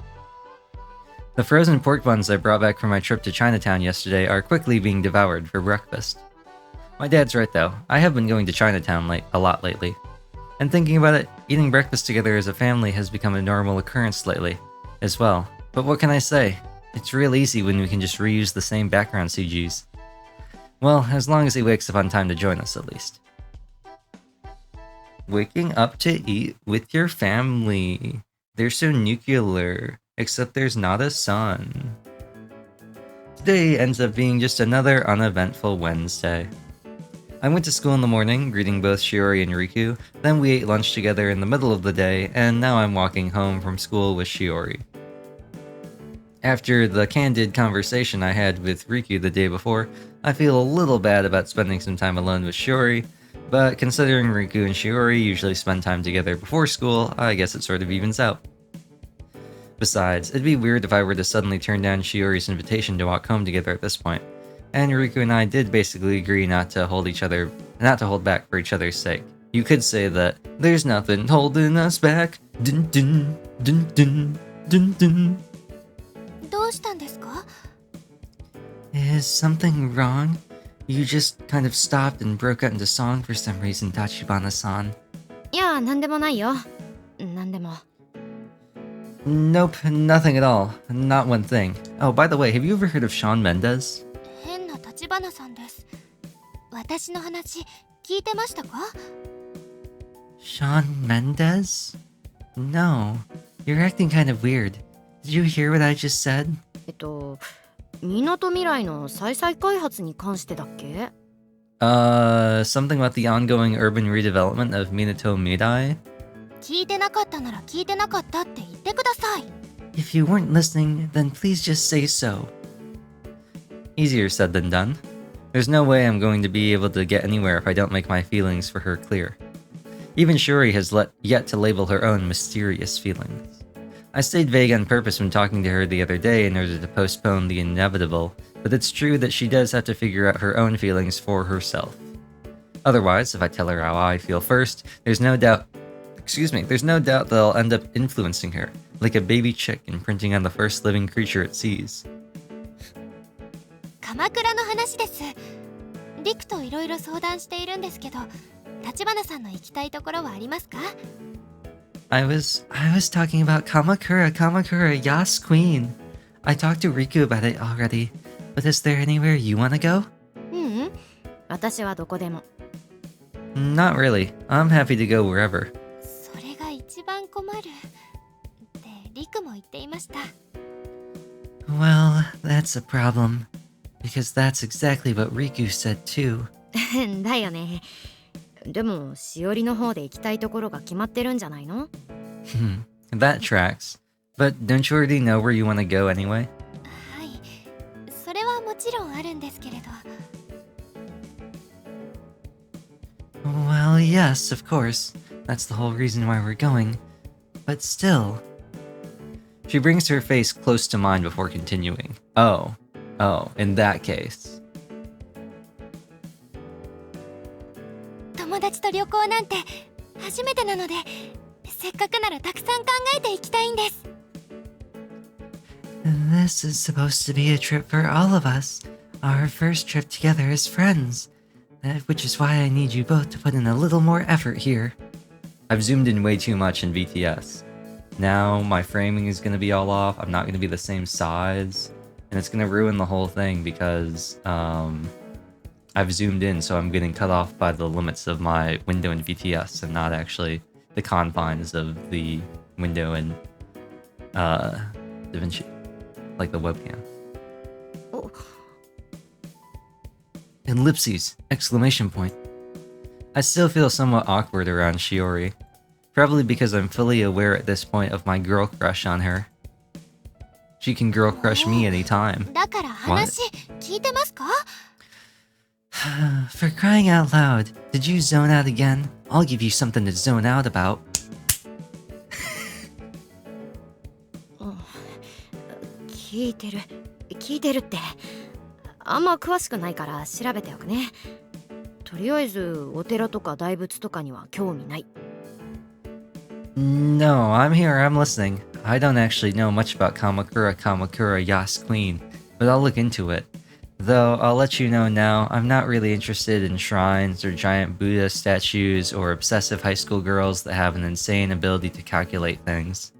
The frozen pork buns I brought back from my trip to Chinatown yesterday are quickly being devoured for breakfast. My dad's right though, I have been going to Chinatown a lot lately. And thinking about it, eating breakfast together as a family has become a normal occurrence lately, as well. But what can I say? It's real easy when we can just reuse the same background CGs. Well, as long as he wakes up on time to join us at least. Waking up to eat with your family. They're so nuclear, except there's not a sun. Today ends up being just another uneventful Wednesday. I went to school in the morning, greeting both Shiori and Riku, then we ate lunch together in the middle of the day, and now I'm walking home from school with Shiori. After the candid conversation I had with Riku the day before, I feel a little bad about spending some time alone with Shiori, but considering Riku and Shiori usually spend time together before school, I guess it sort of evens out. Besides, it'd be weird if I were to suddenly turn down Shiori's invitation to walk home together at this point. And Riku and I did basically agree not to hold back for each other's sake. You could say that there's nothing holding us back. Dun dun dun dun dun dun. どうしたんですか？ Is something wrong? You just kind of stopped and broke out into song for some reason, Tachibana-san. いや、なんでもないよ。なんでも。Nope, nothing at all. Not one thing. Oh, by the way, have you ever heard of Shawn Mendes? 変な立花さんです。私の話聞いてましたか？ Shawn Mendes? No. You're acting kind of weird. Did you hear what I just said? みなとみらいの再々開発に関してだっけ？ Something about the ongoing urban redevelopment of Minato Mirai? 聞いてなかったなら聞いてなかったって言ってください。 If you weren't listening, then please just say so. Easier said than done. There's no way I'm going to be able to get anywhere if I don't make my feelings for her clear. Even Shuri has yet to label her own mysterious feelings. I stayed vague on purpose when talking to her the other day in order to postpone the inevitable, but it's true that she does have to figure out her own feelings for herself. Otherwise, if I tell her how I feel first, there's no doubt that I'll end up influencing her, like a baby chick imprinting on the first living creature it sees. 鎌倉の話です。リクといろいろ相談しているんですけど、立花さんの行きたいところはありますか？ I was talking about Kamakura, Yas Queen. I talked to Riku about it already, but is there anywhere you want to go? 私はどこでも。 Not really. I'm happy to go wherever. それが一番困るってリクも言っていました。 Well, that's a problem. Because that's exactly what Riku said too. だよね。でも、しおりの方で行きたいところが決まってるんじゃないの？ That tracks. But don't you already know where you want to go anyway? はい、それはもちろんあるんですけれど。 Well, yes, of course. That's the whole reason why we're going. But still... She brings her face close to mine before continuing. Oh, in that case. 友達と旅行なんて初めてなので、せっかくならたくさん考えていきたいんです。 This is supposed to be a trip for all of us. Our first trip together as friends. Which is why I need you both to put in a little more effort here. I've zoomed in way too much in VTS. Now my framing is going to be all off. I'm not going to be the same size. And it's going to ruin the whole thing because I've zoomed in, so I'm getting cut off by the limits of my window in VTS and not actually the confines of the window in DaVinci, like the webcam. Oh. Ellipses! Exclamation point. I still feel somewhat awkward around Shiori. Probably because I'm fully aware at this point of my girl crush on her. She can girl crush me anytime. だから話聞いてますか？ For crying out loud, did you zone out again? I'll give you something to zone out about. 聞いてるって。あんま詳しくないから調べておくね。とりあえずお寺とか大仏とかには興味ない。 No, I'm here, I'm listening. I don't actually know much about Kamakura Yas Queen, but I'll look into it. Though I'll let you know now, I'm not really interested in shrines or giant Buddha statues or obsessive high school girls that have an insane ability to calculate things.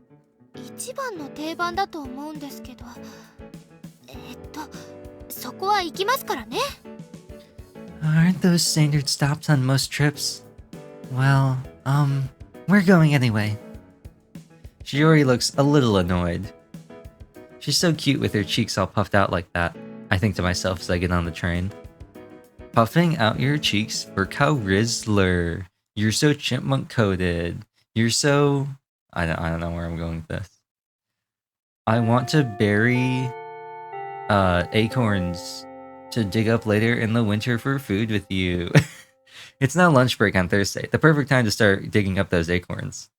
一番の定番だと思うんですけど、そこは行きますからね。Aren't those standard stops on most trips? Well, we're going anyway. Shiori looks a little annoyed. She's so cute with her cheeks all puffed out like that, I think to myself as I get on the train. Puffing out your cheeks for Kaoru. You're so chipmunk coated. You're so... I don't know where I'm going with this. I want to bury acorns to dig up later in the winter for food with you. It's now lunch break on Thursday. The perfect time to start digging up those acorns.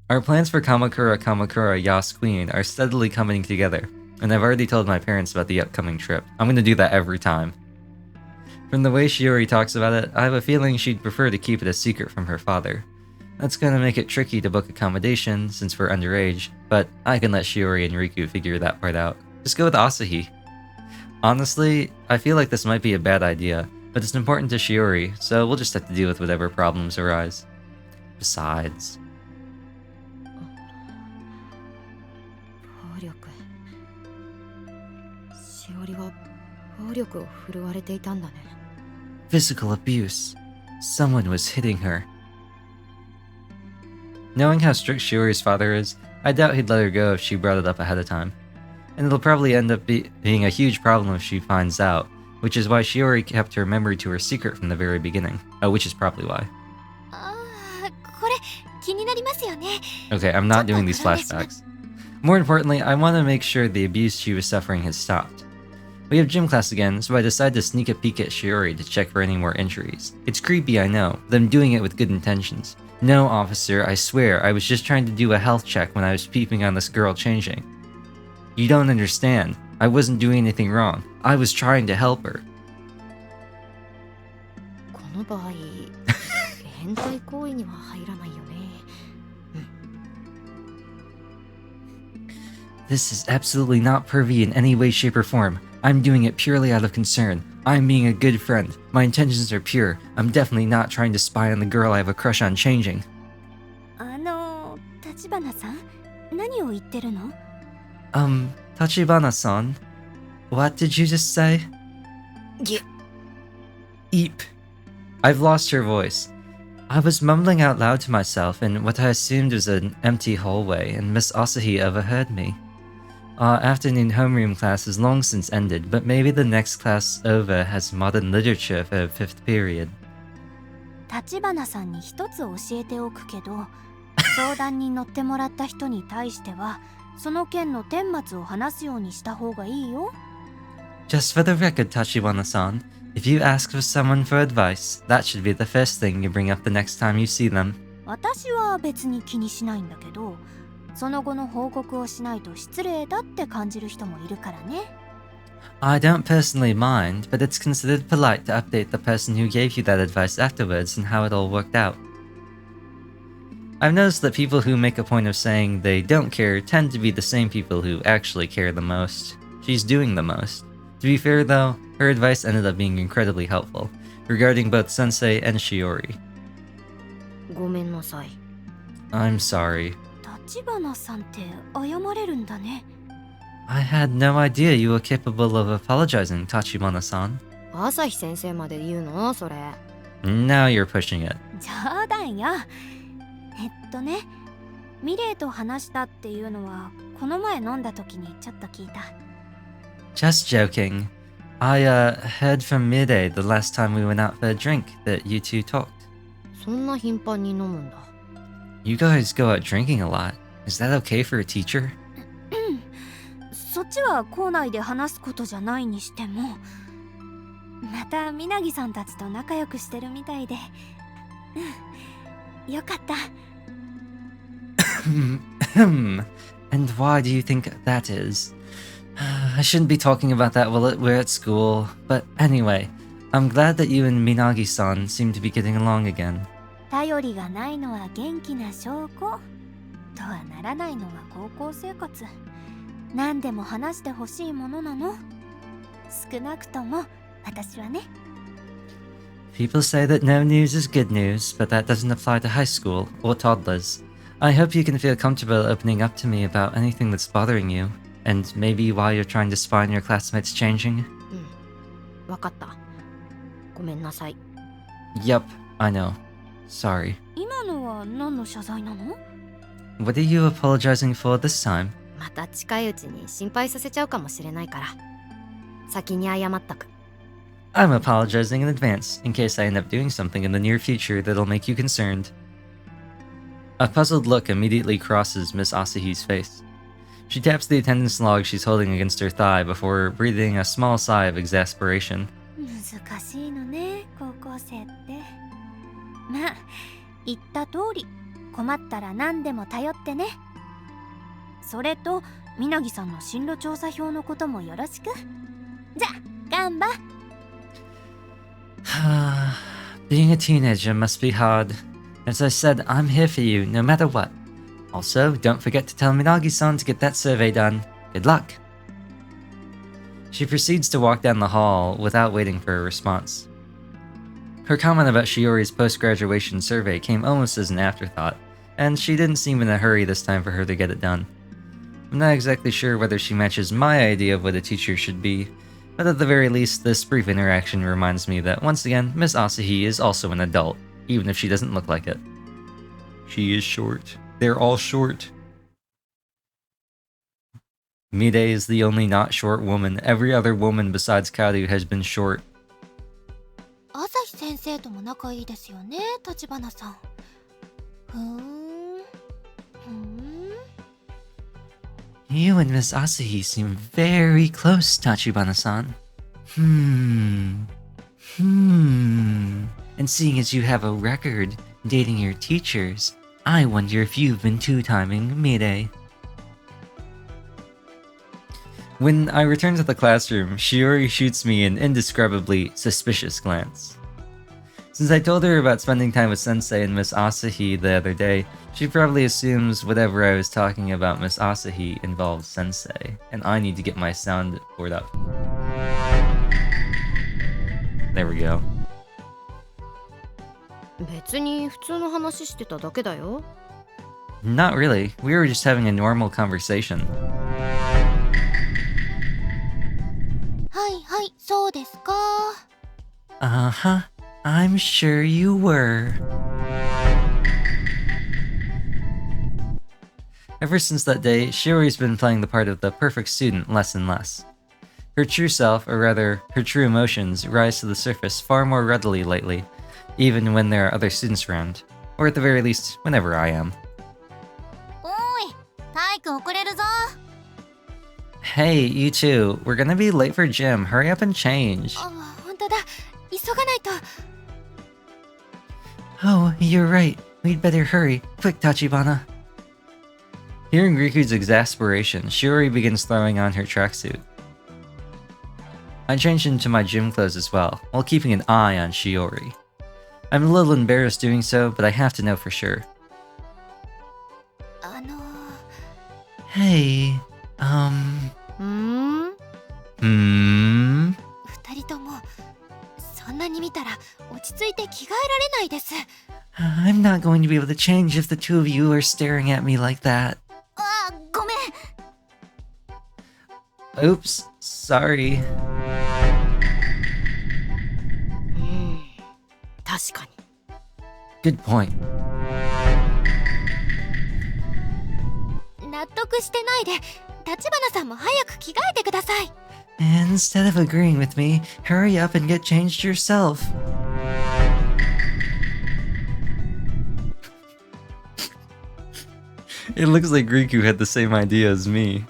Our plans for Kamakura Yas Queen are steadily coming together, and I've already told my parents about the upcoming trip. I'm gonna do that every time. From the way Shiori talks about it, I have a feeling she'd prefer to keep it a secret from her father. That's gonna make it tricky to book accommodation since we're underage, but I can let Shiori and Riku figure that part out. Just go with Asahi. Honestly, I feel like this might be a bad idea, but it's important to Shiori, so we'll just have to deal with whatever problems arise. Besides... 暴力。しおりは暴力を振るわれていたんだね。 Physical abuse. Someone was hitting her. Knowing how strict Shiori's father is, I doubt he'd let her go if she brought it up ahead of time. And it'll probably end up being a huge problem if she finds out, which is why Shiori kept her memory to her secret from the very beginning. Oh, which is probably why. これ気になりますよね。 Okay, I'm not doing these flashbacks. More importantly, I want to make sure the abuse she was suffering has stopped. We have gym class again, so I decide to sneak a peek at Shiori to check for any more injuries. It's creepy, I know, but I'm doing it with good intentions. No, officer, I swear, I was just trying to do a health check when I was peeping on this girl changing. You don't understand. I wasn't doing anything wrong. I was trying to help her. この場合、変態行為には入らないよね。This is absolutely not pervy in any way, shape, or form. I'm doing it purely out of concern. I'm being a good friend. My intentions are pure. I'm definitely not trying to spy on the girl I have a crush on changing. 立花さん、何を言ってるの？ Tachibana-san, what did you just say? Eep. I've lost her voice. I was mumbling out loud to myself in what I assumed was an empty hallway, and Miss Asahi overheard me. Our afternoon homeroom class has long since ended, but maybe the next class over has modern literature for 5th period. 立花さんに一つ教えておくけど、相談に乗ってもらった人に対しては、その件の顛末を話すようにした方がいいよ。Just for the record, Tachibana-san, if you ask for someone for advice, that should be the first thing you bring up the next time you see them. 私は別に気にしないんだけど、その後の報告をしないと失礼だって感じる人もいるからね。I don't personally mind, but it's considered polite to update the person who gave you that advice afterwards and how it all worked out. I've noticed that people who make a point of saying they don't care tend to be the same people who actually care the most. She's doing the most. To be fair though, her advice ended up being incredibly helpful, regarding both Sensei and Shiori. ごめんなさい。I'm sorry. 立花さんって謝れるんだね。I had no idea you were capable of apologizing, Tachibana-san. 朝日先生まで言うのそれ。Now you're pushing it. 冗談よ。ミレイと話したっていうのはこの前飲んだ時にちょっと聞いた。Just joking. I heard from Mirei the last time we went out for a drink that you two talked. そんな頻繁に飲むんだ。You guys go out drinking a lot. Is that okay for a teacher? そっちは校内で話すことじゃないにしても、またみなぎさんたちと仲良くしてるみたいで、よかった。And why do you think that is? I shouldn't be talking about that while we're at school, but anyway, I'm glad that you and Minagi-san seem to be getting along again. 頼りがないのは元気な証拠とはならないのが高校生活。何でも話してほしいものなの。少なくとも私はね。People say that no news is good news, but that doesn't apply to high school or toddlers. I hope you can feel comfortable opening up to me about anything that's bothering you, and maybe while you're trying to spy on your classmates changing. わかった。ごめんなさい。 Yup, I know. Sorry. 今のは何の謝罪なの？ What are you apologizing for this time? また近いうちに心配させちゃうかもしれないから先に謝ったく。 I'm apologizing in advance, in case I end up doing something in the near future that'll make you concerned. A puzzled look immediately crosses Miss Asahi's face. She taps the attendance log she's holding against her thigh before breathing a small sigh of exasperation. 難しいのね、高校生って。まあ、言った通り、困ったら何でも頼ってね。それと、みなぎさんの進路調査票のこともよろしく。じゃ、ガンバ。Being a teenager must be hard. As I said, I'm here for you, no matter what. Also, don't forget to tell Minagi-san to get that survey done. Good luck! She proceeds to walk down the hall without waiting for a response. Her comment about Shiori's post-graduation survey came almost as an afterthought, and she didn't seem in a hurry this time for her to get it done. I'm not exactly sure whether she matches my idea of what a teacher should be, but at the very least, this brief interaction reminds me that once again, Miss Asahi is also an adult, even if she doesn't look like it. She is short. They're all short. Mide is the only not short woman. Every other woman besides Kaoru has been short. 朝日先生とも仲いいですよね、立花さん。You and Miss Asahi seem very close, Tachibana-san. And seeing as you have a record dating your teachers, I wonder if you've been two-timing Mide. When I return to the classroom, Shiori shoots me an indescribably suspicious glance. Since I told her about spending time with Sensei and Miss Asahi the other day, she probably assumes whatever I was talking about Miss Asahi involves Sensei, and I need to get my soundboard up. There we go. 別に普通の話してただけだよ。 Not really. We were just having a normal conversation. はいはい、そうですか。Uh-huh. I'm sure you were. Ever since that day, Shiori's been playing the part of the perfect student less and less. Her true self, or rather, her true emotions, rise to the surface far more readily lately, even when there are other students around. Or at the very least, whenever I am. おい、体育遅れるぞ。 Hey, you two, we're gonna be late for gym. Hurry up and change. あ、本当だ。急がないと。Oh, you're right. We'd better hurry. Quick, Tachibana. Hearing Riku's exasperation, Shiori begins throwing on her tracksuit. I change into my gym clothes as well, while keeping an eye on Shiori. I'm a little embarrassed doing so, but I have to know for sure. Hey, 二人ともそんなに見たら落ち着いて着替えられないです。I'm not going to be able to change if the two of you are staring at me like that. あ、ごめん。 Oops, sorry. 確かに。 Good point. 納得してないで、立花さんも早く着替えてください。 Instead of agreeing with me, hurry up and get changed yourself. It looks like Riku had the same idea as me.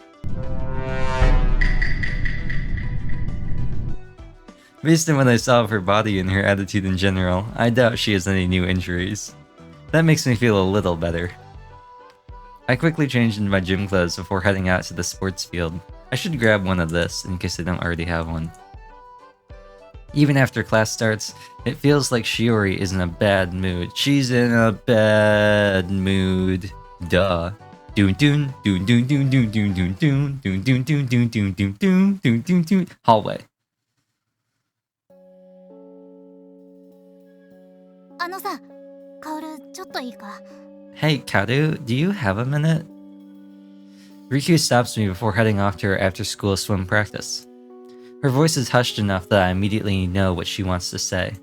Based on what I saw of her body and her attitude in general, I doubt she has any new injuries. That makes me feel a little better. I quickly changed into my gym clothes before heading out to the sports field. I should grab one of this in case I don't already have one. Even after class starts, it feels like Shiori is in a bad mood. She's in a bad mood. Duh. Doon doon doon doon doon doon doon doon doon doon doon doon doon doon doon doon doon doon. Hallway. あのさ、カオルちょっといいか？ Hey, Kaoru, do you have a minute? Riku stops me before heading off to her after-school swim practice. Her voice is hushed enough that I immediately know what she wants to say.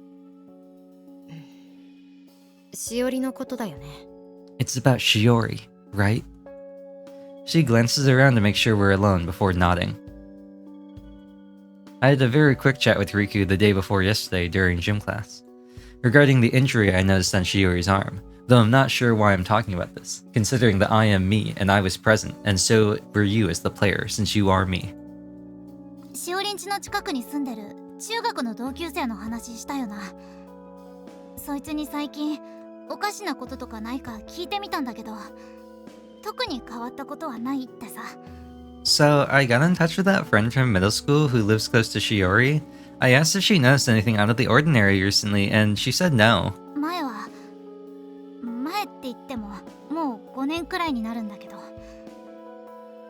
しおりのことだよね。 It's about Shiori, right? She glances around to make sure we're alone before nodding. I had a very quick chat with Riku the day before yesterday during gym class, regarding the injury I noticed on Shiori's arm, though I'm not sure why I'm talking about this, considering that I am me and I was present, and so were you as the player, since you are me. しおりんちの近くに住んでる中学の同級生の話したよな。そいつに最近おかしなこととかないか聞いてみたんだけど、特に変わったことはないってさ。 So, I got in touch with that friend from middle school who lives close to Shiori. I asked if she noticed anything out of the ordinary recently, and she said no. 前って言ってももう5年くらいになるんだけど、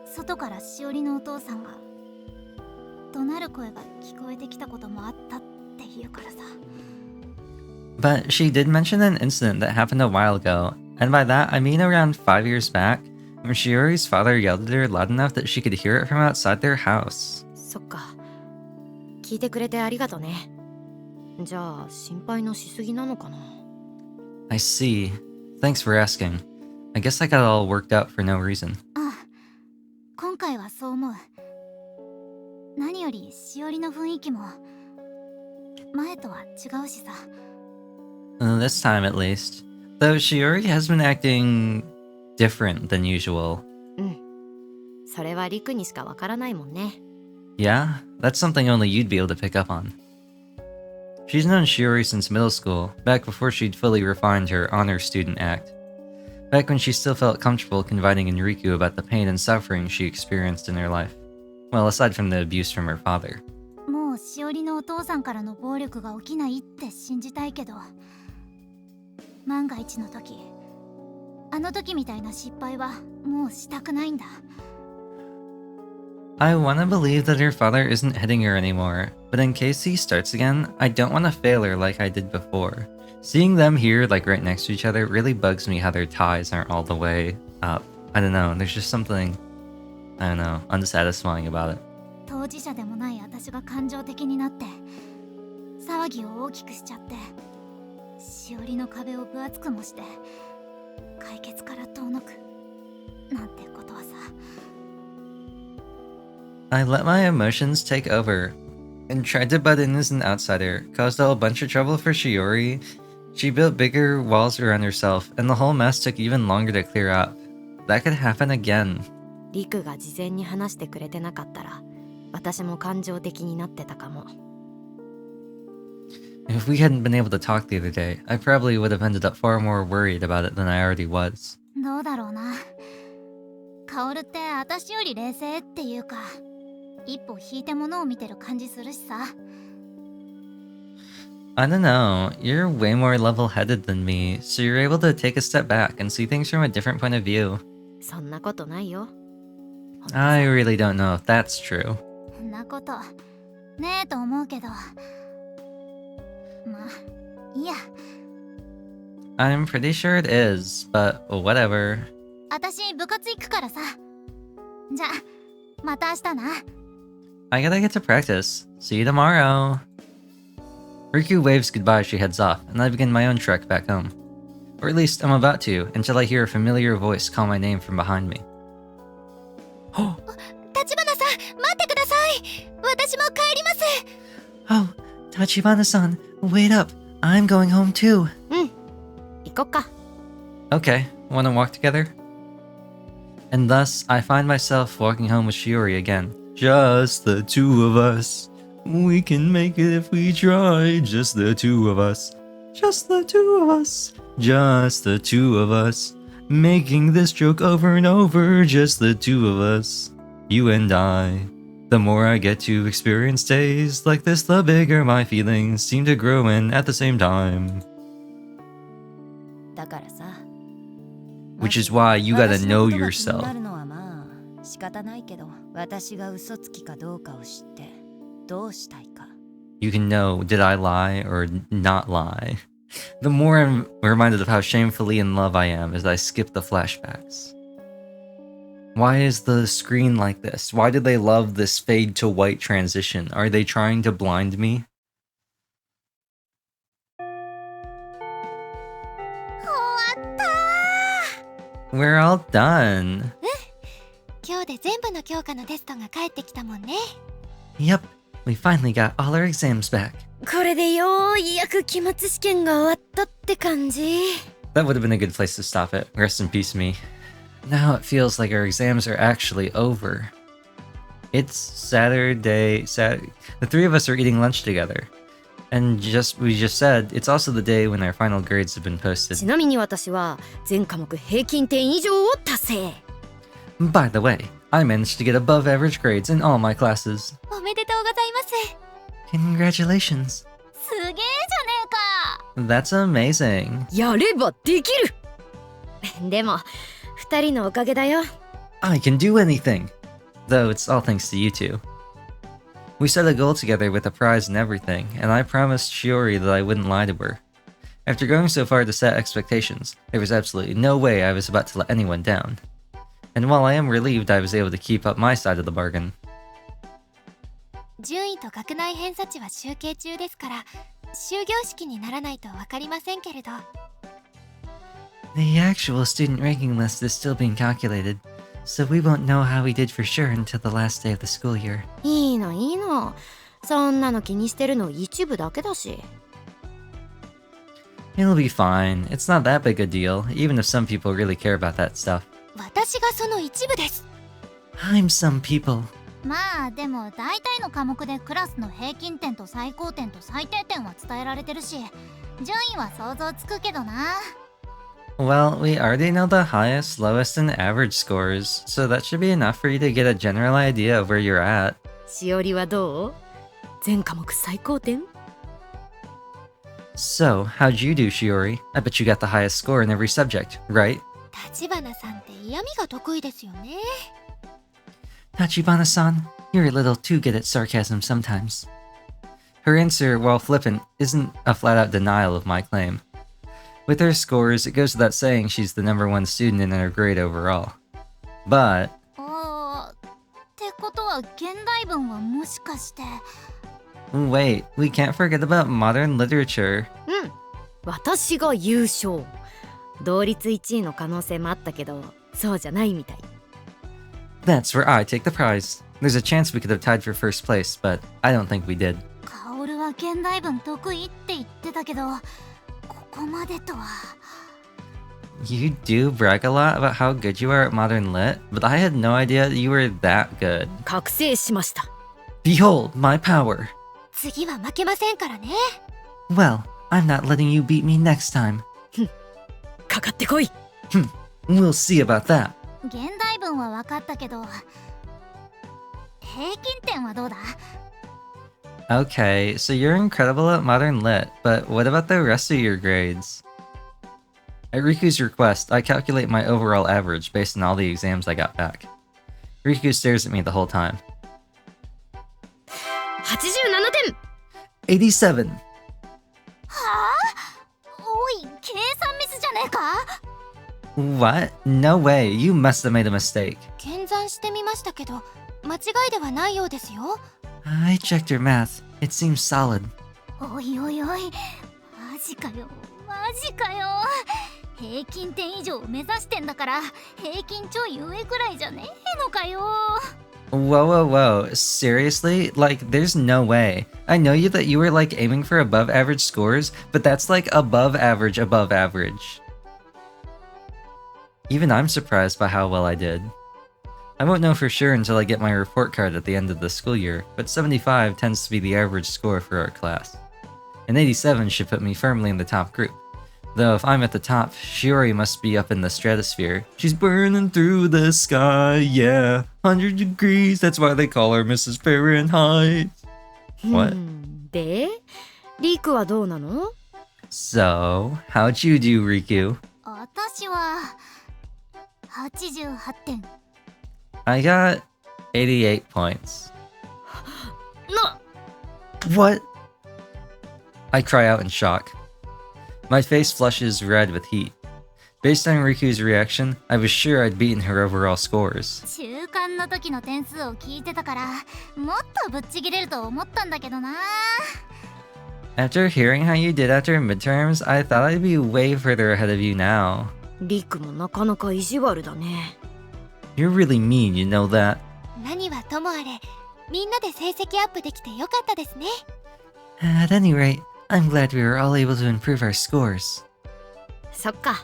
外からしおりのお父さんが怒鳴る声が聞こえてきたこともあったって言うからさ。 But she did mention an incident that happened a while ago, and by that I mean around 5 years back, when Shiori's father yelled at her loud enough that she could hear it from outside their house. そっか。聞いてくれてありがとね。じゃあ心配のしすぎなのかな。 I see. Thanks for asking. I guess I got it all worked out for no reason. ああ、今回はそう思う。何よりしおりの雰囲気も前とは違うしさ。 This time at least. Though Shiori has been acting different than usual. それはリクにしかわからないもんね。 Yeah, that's something only you'd be able to pick up on. She's known Shiori since middle school, back before she'd fully refined her honor student act. Back when she still felt comfortable confiding in Riku about the pain and suffering she experienced in her life. Well, aside from the abuse from her father. もうしおりのお父さんからの暴力が起きないって信じたいけど、万が一の時、あの時みたいな失敗はもうしたくないんだ。 I want to believe that her father isn't hitting her anymore, but in case he starts again, I don't want to fail her like I did before. Seeing them here, like right next to each other, really bugs me how their ties aren't all the way up. I don't know, there's just something, I don't know, unsatisfying about it. 当事者でもない私が感情的になって騒ぎを大きくしちゃって、しおりの壁を分厚くもして解決から遠のくなんてことはさ。 I let my emotions take over, and tried to butt in as an outsider, caused a whole bunch of trouble for Shiori. She built bigger walls around herself, and the whole mess took even longer to clear up. That could happen again. リクが事前に話してくれてなかったら、私も感情的になってたかも。 If we hadn't been able to talk the other day, I probably would have ended up far more worried about it than I already was. どうだろうな。カオルって私より冷静っていうか、一歩引いてものを見てる感じするしさ。 I don't know, you're way more level-headed than me, so you're able to take a step back and see things from a different point of view. そんなことないよ。 I really don't know if that's true. そんなことねえと思うけど、まあいいや。 I'm pretty sure it is, but whatever. 私部活行くからさ。じゃまた明日な。 I gotta get to practice. See you tomorrow. Riku waves goodbye as she heads off, and I begin my own trek back home. Or at least I'm about to, until I hear a familiar voice call my name from behind me. 立花さん、待ってください。私も帰ります。 Oh, Tachibana-san, wait up. I'm going home too. 行こっか。 Okay, wanna walk together? And thus, I find myself walking home with Shiori again. Just the two of us. We can make it if we try. Just the two of us. Just the two of us. Just the two of us. Making this joke over and over. Just the two of us. You and I. The more I get to experience days like this, the bigger my feelings seem to grow in at the same time. だからさ Which is why you gotta know 私のことが気に yourself. なるのはまあ仕方ないけど私が嘘つきかどうかを知ってどうしたいか You can know, did I lie or not lie? The more I'm reminded of how shamefully in love I am as I skip the flashbacks. Why is the screen like this? Why do they love this fade to white transition? Are they trying to blind me? 終わったー。 We're all done. 今日で全部の教科のテストが返ってきたもんね。 Yep, we finally got all our exams back. これでようやく期末試験が終わったって感じ That would have been a good place to stop it. Rest in peace, me. Now it feels like our exams are actually over. It's Saturday. The three of us are eating lunch together. And we just said, it's also the day when our final grades have been posted. ちなみに私は全科目平均点以上を達成 By the way, I managed to get above average grades in all my classes. おめでとうございます。 Congratulations. すげえじゃねえか。 That's amazing. やればできるでも二人のおかげだよ I can do anything. Though it's all thanks to you two. We set a goal together with a prize and everything, and I promised Shiori that I wouldn't lie to her. After going so far to set expectations, there was absolutely no way I was about to let anyone down. And while I am relieved I was able to keep up my side of the bargain. 順位と学内偏差値は集計中ですから、終業式にならないとわかりませんけれど。 The actual student ranking list is still being calculated, so we won't know how we did for sure until the last day of the school year. いいのいいのそんなの気にしてるの一部だけだし It'll be fine. It's not that big a deal, even if some people really care about that stuff. 私がその一部です。 I'm some people. まあでも大体の科目でクラスの平均点と最高点と最低点は伝えられてるし、順位は想像つくけどな。 Well, we already know the highest, lowest, and average scores, so that should be enough for you to get a general idea of where you're at. しおりはどう全科目最高点 So, how'd you do, Shiori? I bet you got the highest score in every subject, right? 立花さんって嫌味が得意ですよね。 Tachibana-san, you're a little too good at sarcasm sometimes. Her answer, while flippant, isn't a flat-out denial of my claim. With her scores, it goes without saying she's the #1 student in her grade overall. But... あーってことは現代文はもしかして。 wait, we can't forget about modern literature. うん私が優勝同率1位の可能性もあったけどそうじゃないみたい That's where I take the prize. There's a chance we could have tied for first place, but I don't think we did. カオルは現代文得意って言ってたけど、ここまでとは。 You do brag a lot about how good you are at modern lit, but I had no idea that you were that good. 覚醒しました Behold my power! 次は負けませんからね。 Well, I'm not letting you beat me next time. かかってこい We'll see about that. 現代文は分かったけど、平均点はどうだ？ Okay, so you're incredible at modern lit, but what about the rest of your grades? At Riku's request, I calculate my overall average based on all the exams I got back. Riku stares at me the whole time. 87点 87! はあ？おい、計算ミスじゃねえか？ What? No way, you must have made a mistake. 検算してみましたけど、間違いではないようですよ。 I checked your math. It seems solid. おいおいおい、マジかよ、マジかよ。平均点以上を目指してんだから、平均ちょい上くらいじゃねえのかよ。 Whoa, whoa, whoa. Seriously? Like, there's no way. I know you that you were like aiming for above average scores, but that's like above average above average. Even I'm surprised by how well I did. I won't know for sure until I get my report card at the end of the school year, but 75 tends to be the average score for our class. And 87 should put me firmly in the top group. Though if I'm at the top, Shiori must be up in the stratosphere. She's burning through the sky, yeah. 100 degrees, that's why they call her Mrs. Fahrenheit. What? でリークはどうなの？ So, how'd you do, Riku? 私は88点。 I got 88 points. な What? I cry out in shock. My face flushes red with heat. Based on Riku's reaction, I was sure I'd beaten her overall scores. 中間の時の点数を聞いてたからもっとぶっちぎれると思ったんだけどな。 After hearing how you did after midterms, I thought I'd be way further ahead of you now. リークもなかなか意地悪だね。 You're really mean, you know that? 何はともあれ、みんなで成績アップできてよかったですね。 At any rate, I'm glad we were all able to improve our scores. そっか。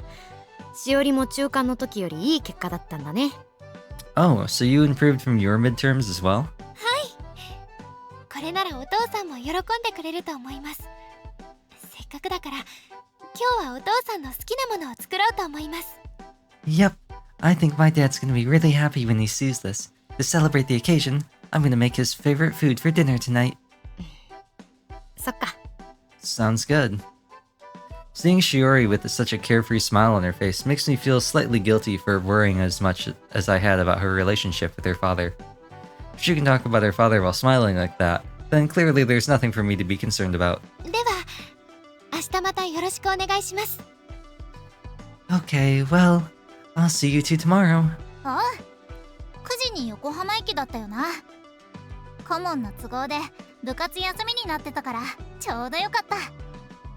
しおりも中間の時よりいい結果だったんだね。 Oh, so you improved from your midterms as well? これならお父さんも喜んでくれると思います。せっかくだから今日はお父さんの好きなものを作ろうと思います。 Yep, I think my dad's gonna be really happy when he sees this. To celebrate the occasion, I'm gonna make his favorite food for dinner tonight. そっか。 Sounds good. Seeing Shiori with such a carefree smile on her face makes me feel slightly guilty for worrying as much as I had about her relationship with her father. If she can talk about her father while smiling like that, then clearly there's nothing for me to be concerned about. では明日またよろしくお願いします。 Okay, well, I'll see you two tomorrow. あ9時に横浜駅だったよな。顧問の都合で部活休みになってたからちょうどよかった。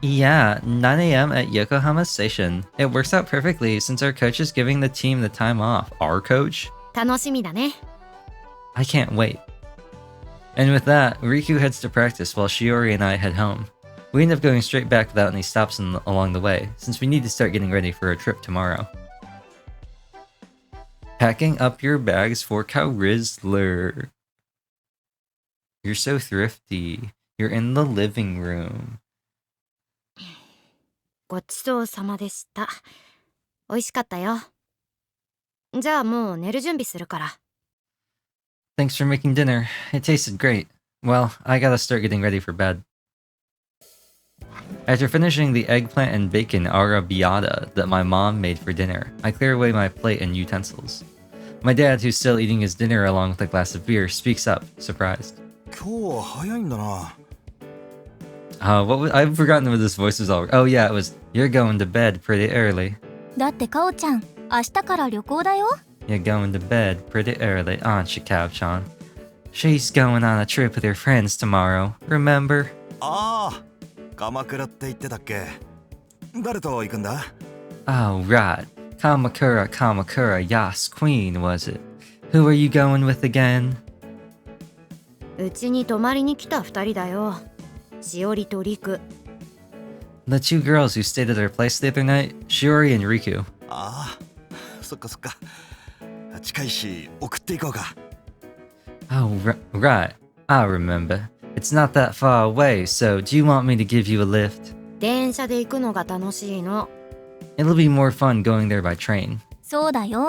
Yeah, 9 a.m. at Yokohama Station. It works out perfectly since our coach is giving the team the time off. Our coach? 楽しみだね。 I can't wait. And with that, Riku heads to practice while Shiori and I head home. We end up going straight back without any stops along the way, since we need to start getting ready for a trip tomorrow. Packing up your bags for Kaoru. You're so thrifty. You're in the living room. ごちそうさまでした。美味しかったよ。じゃあもう寝る準備するから。 Thanks for making dinner. It tasted great. Well, I gotta start getting ready for bed. After finishing the eggplant and bacon arrabbiata that my mom made for dinner, I clear away my plate and utensils. My dad, who's still eating his dinner along with a glass of beer, speaks up, surprised. 今日は早いんだな。I've forgotten what this voice was all. Oh yeah, it was, you're going to bed pretty early. だってかおちゃん明日から旅行だよ。 You're going to bed pretty early, aren't you, Kao-chan? She's going on a trip with her friends tomorrow, remember? ああ、鎌倉って言ってたっけ？誰と行くんだ？ Oh, right. Kamakura, yes, queen, was it? Who are you going with again? うちに泊まりに来た2人だよ。しおりとりく。 The two girls who stayed at our place the other night, Shiori and Riku. ああ、そっかそっか。近いし送っていこうか。 Oh, right. I remember. It's not that far away, so do you want me to give you a lift? 電車で行くのが楽しいの。 It'll be more fun going there by train. そうだよ。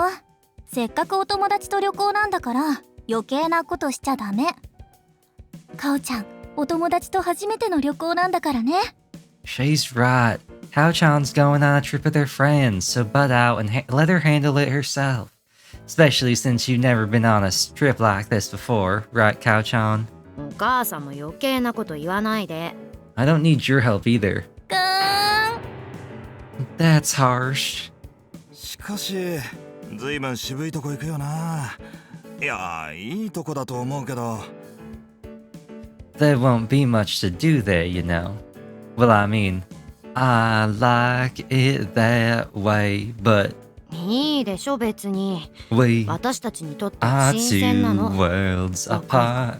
せっかくお友達と旅行なんだから余計なことしちゃダメ。かおちゃんお友達と初めての旅行なんだからね。 She's right. Kao-chan's going on a trip with her friends, so butt out and let her handle it herself. Especially since you've never been on a trip like this before, right, Kao-chan? お母さんも余計なこと言わないで。 I don't need your help either. くーん。 That's harsh. しかし、ずいぶん渋いとこ行くよな。いや、いいとこだと思うけど。There won't be much to do there, you know. Well, I mean, I like it that way, but いいでしょ別に。 we 私たちにとって are 新鮮な two の。 worlds apart.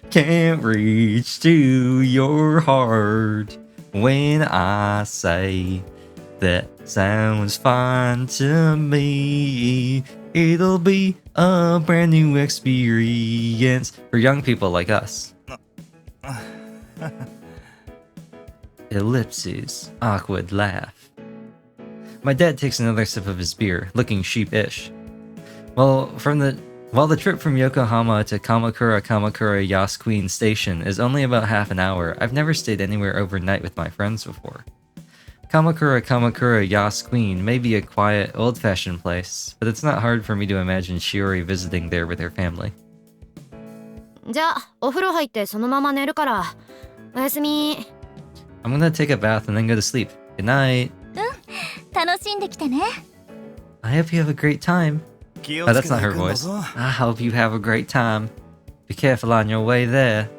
Can't reach to your heart when I say that sounds fine to me. It'll be a brand new experience for young people like us. Ellipses. Awkward laugh. My dad takes another sip of his beer, looking sheepish. While the trip from Yokohama to Kamakura Yas Queen Station is only about half an hour, I've never stayed anywhere overnight with my friends before. Kamakura Yas Queen may be a quiet, old-fashioned place, but it's not hard for me to imagine Shiori visiting there with her family. じゃあお風呂入ってそのまま寝るからおやすみ。 I'm gonna take a bath and then go to sleep. Good night. 楽しんできてね。 I hope you have a great time. 気 Oh, をつ that's けて not い her くんだ voice. ぞ。 I hope you have a great time. Be careful on your way there.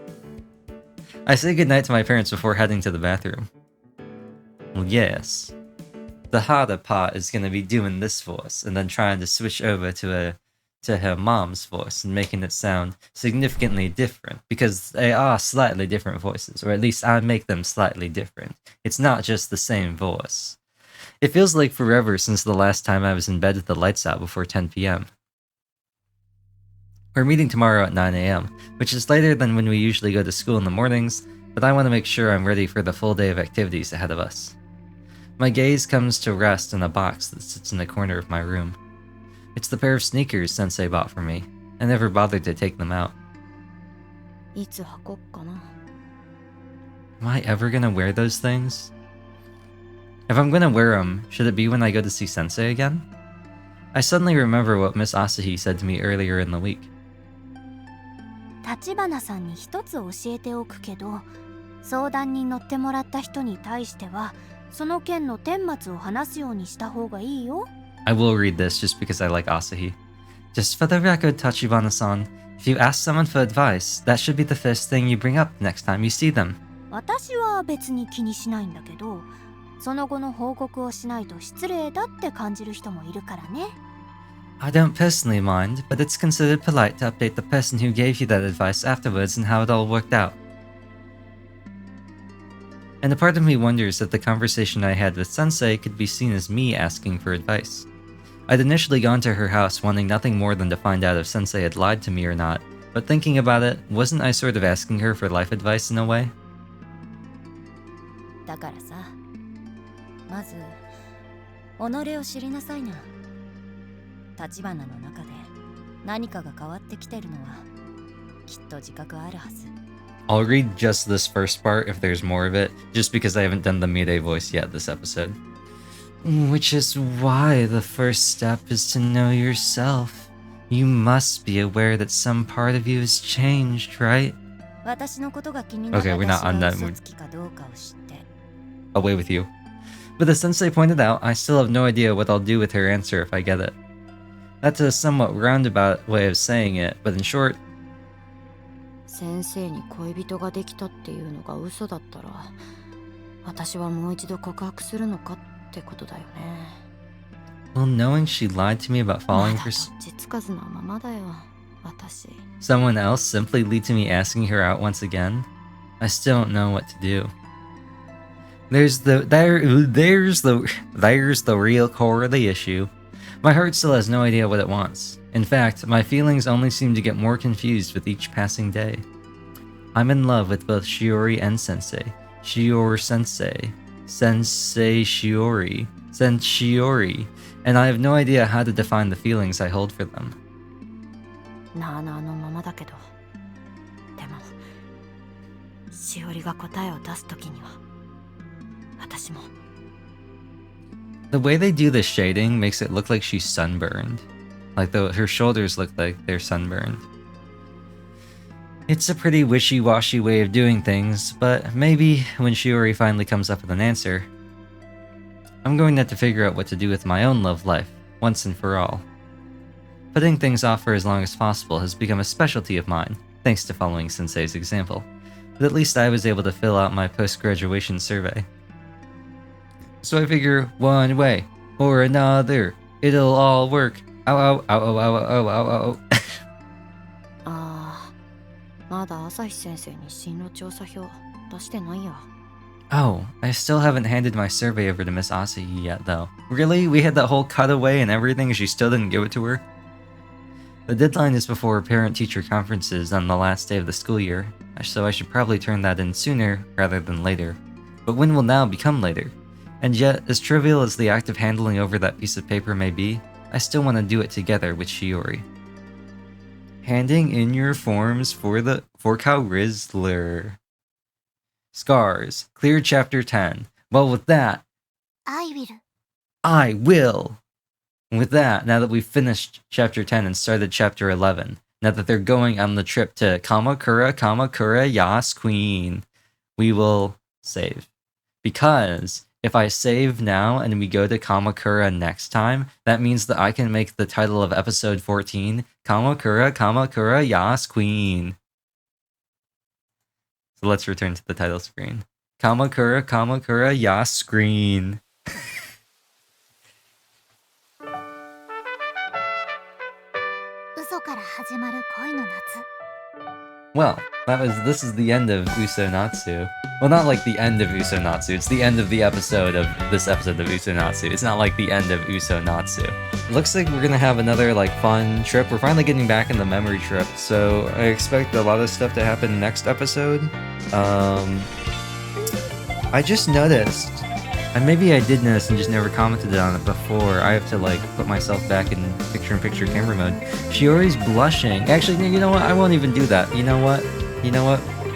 I say goodnight to my parents before heading to the bathroom. Well, yes. The harder part is gonna be doing this voice and then trying to switch over to her mom's voice and making it sound significantly different, because they are slightly different voices, or at least I make them slightly different. It's not just the same voice. It feels like forever since the last time I was in bed with the lights out before 10 p.m. We're meeting tomorrow at 9 a.m., which is later than when we usually go to school in the mornings, but I want to make sure I'm ready for the full day of activities ahead of us. My gaze comes to rest in a box that sits in the corner of my room. It's the pair of sneakers Sensei bought for me. I never bothered to take them out. いつ履こっかな。 Am I ever gonna wear those things? If I'm gonna wear them, should it be when I go to see Sensei again? I suddenly remember what Miss Asahi said to me earlier in the week. 立花さんに一つ教えておくけど、相談に乗ってもらった人に対してはその件の顛末を話すようにした方がいいよ。 I will read this just because I like Asahi. Just for the record, Tachibana-san, if you ask someone for advice, that should be the first thing you bring up next time you see them. 私は別に気にしないんだけど、その後の報告をしないと失礼だって感じる人もいるからね。 I don't personally mind, but it's considered polite to update the person who gave you that advice afterwards and how it all worked out. And a part of me wonders if the conversation I had with Sensei could be seen as me asking for advice. I'd initially gone to her house wanting nothing more than to find out if Sensei had lied to me or not, but thinking about it, wasn't I sort of asking her for life advice in a way? だからさ、まず己を知りなさいな。立花の中で何かが変わってきてるのはきっと自覚あるはず。 I'll read just this first part if there's more of it, just because I haven't done the Mide voice yet this episode. Which is why the first step is to know yourself. You must be aware that some part of you has changed, right? 私のことが気になった Okay, we're not on that 私が mood. 嘘つきかどうかを知って。 Away with you. But as Sensei pointed out, I still have no idea what I'll do with her answer if I get it. That's a somewhat roundabout way of saying it, but in short, 先生に恋人ができたっていうのが嘘だったら、私はもう一度告白するのかってことだよね。 well, knowing she lied to me about ま falling だ for どっちつかずなままだよ、私。 someone else simply lead to me asking her out once again, I still don't know what to do. There's the real core of the issue. My heart still has no idea what it wants. In fact, my feelings only seem to get more confused with each passing day. I'm in love with both Shiori and Sensei. Shiori-sensei. Sensei Shiori. Shiori. And I have no idea how to define the feelings I hold for them. なあなあのままだけど、でもしおりが答えを出すときには私も。 The way they do the shading makes it look like she's sunburned. Like her shoulders look like they're sunburned. It's a pretty wishy-washy way of doing things, but maybe when Shiori finally comes up with an answer, I'm going to have to figure out what to do with my own love life, once and for all. Putting things off for as long as possible has become a specialty of mine, thanks to following Sensei's example. But at least I was able to fill out my post-graduation survey. So I figure one way or another, it'll all work. Ow, ow, ow, ow, ow, ow, ow, ow. ああ、まだ朝日先生に進路調査票出してないや。 Oh, I still haven't handed my survey over to Miss Asahi yet, though. Really? We had that whole cutaway and everything and she still didn't give it to her? The deadline is before parent-teacher conferences on the last day of the school year, so I should probably turn that in sooner rather than later. but when will now become later? And yet, as trivial as the act of handling over that piece of paper may be, I still want to do it together with Shiori. Handing in your forms for Kaoru. Scars. Clear chapter 10. Well, with that, I will. I will! And with that, now that we've finished chapter 10 and started chapter 11, now that they're going on the trip to Kamakura, Yas Queen, we will save. Because if I save now and we go to Kamakura next time, that means that I can make the title of episode 14 Kamakura, Yas Queen. So let's return to the title screen. Kamakura, Yas Screen. Well, this is the end of UsoNatsu. Well, not like the end of UsoNatsu, it's the end of the episode of this episode of UsoNatsu. It's not like the end of UsoNatsu. It looks like we're gonna have another like fun trip. We're finally getting back in the memory trip, so I expect a lot of stuff to happen next episode. I just noticed, and maybe I did notice and just never commented on it before. I have to like put myself back in picture-in-picture camera mode. Shiori's blushing. Actually, you know what? I won't even do that. You know what?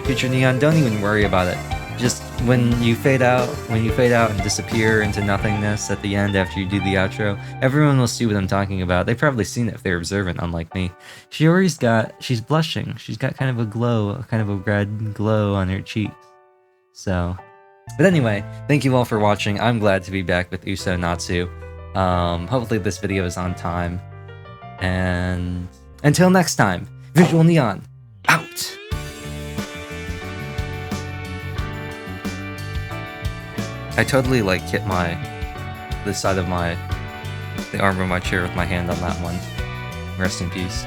Future Neon, don't even worry about it. Just when you fade out and disappear into nothingness at the end after you do the outro, everyone will see what I'm talking about. They've probably seen it if they're observant, unlike me. She's blushing. She's got kind of a glow, kind of a red glow on her cheeks. So, but anyway, thank you all for watching. I'm glad to be back with UsoNatsu. Hopefully this video is on time. And until next time, Visual Neon, out! I totally like hit the arm of my chair with my hand on that one. Rest in peace.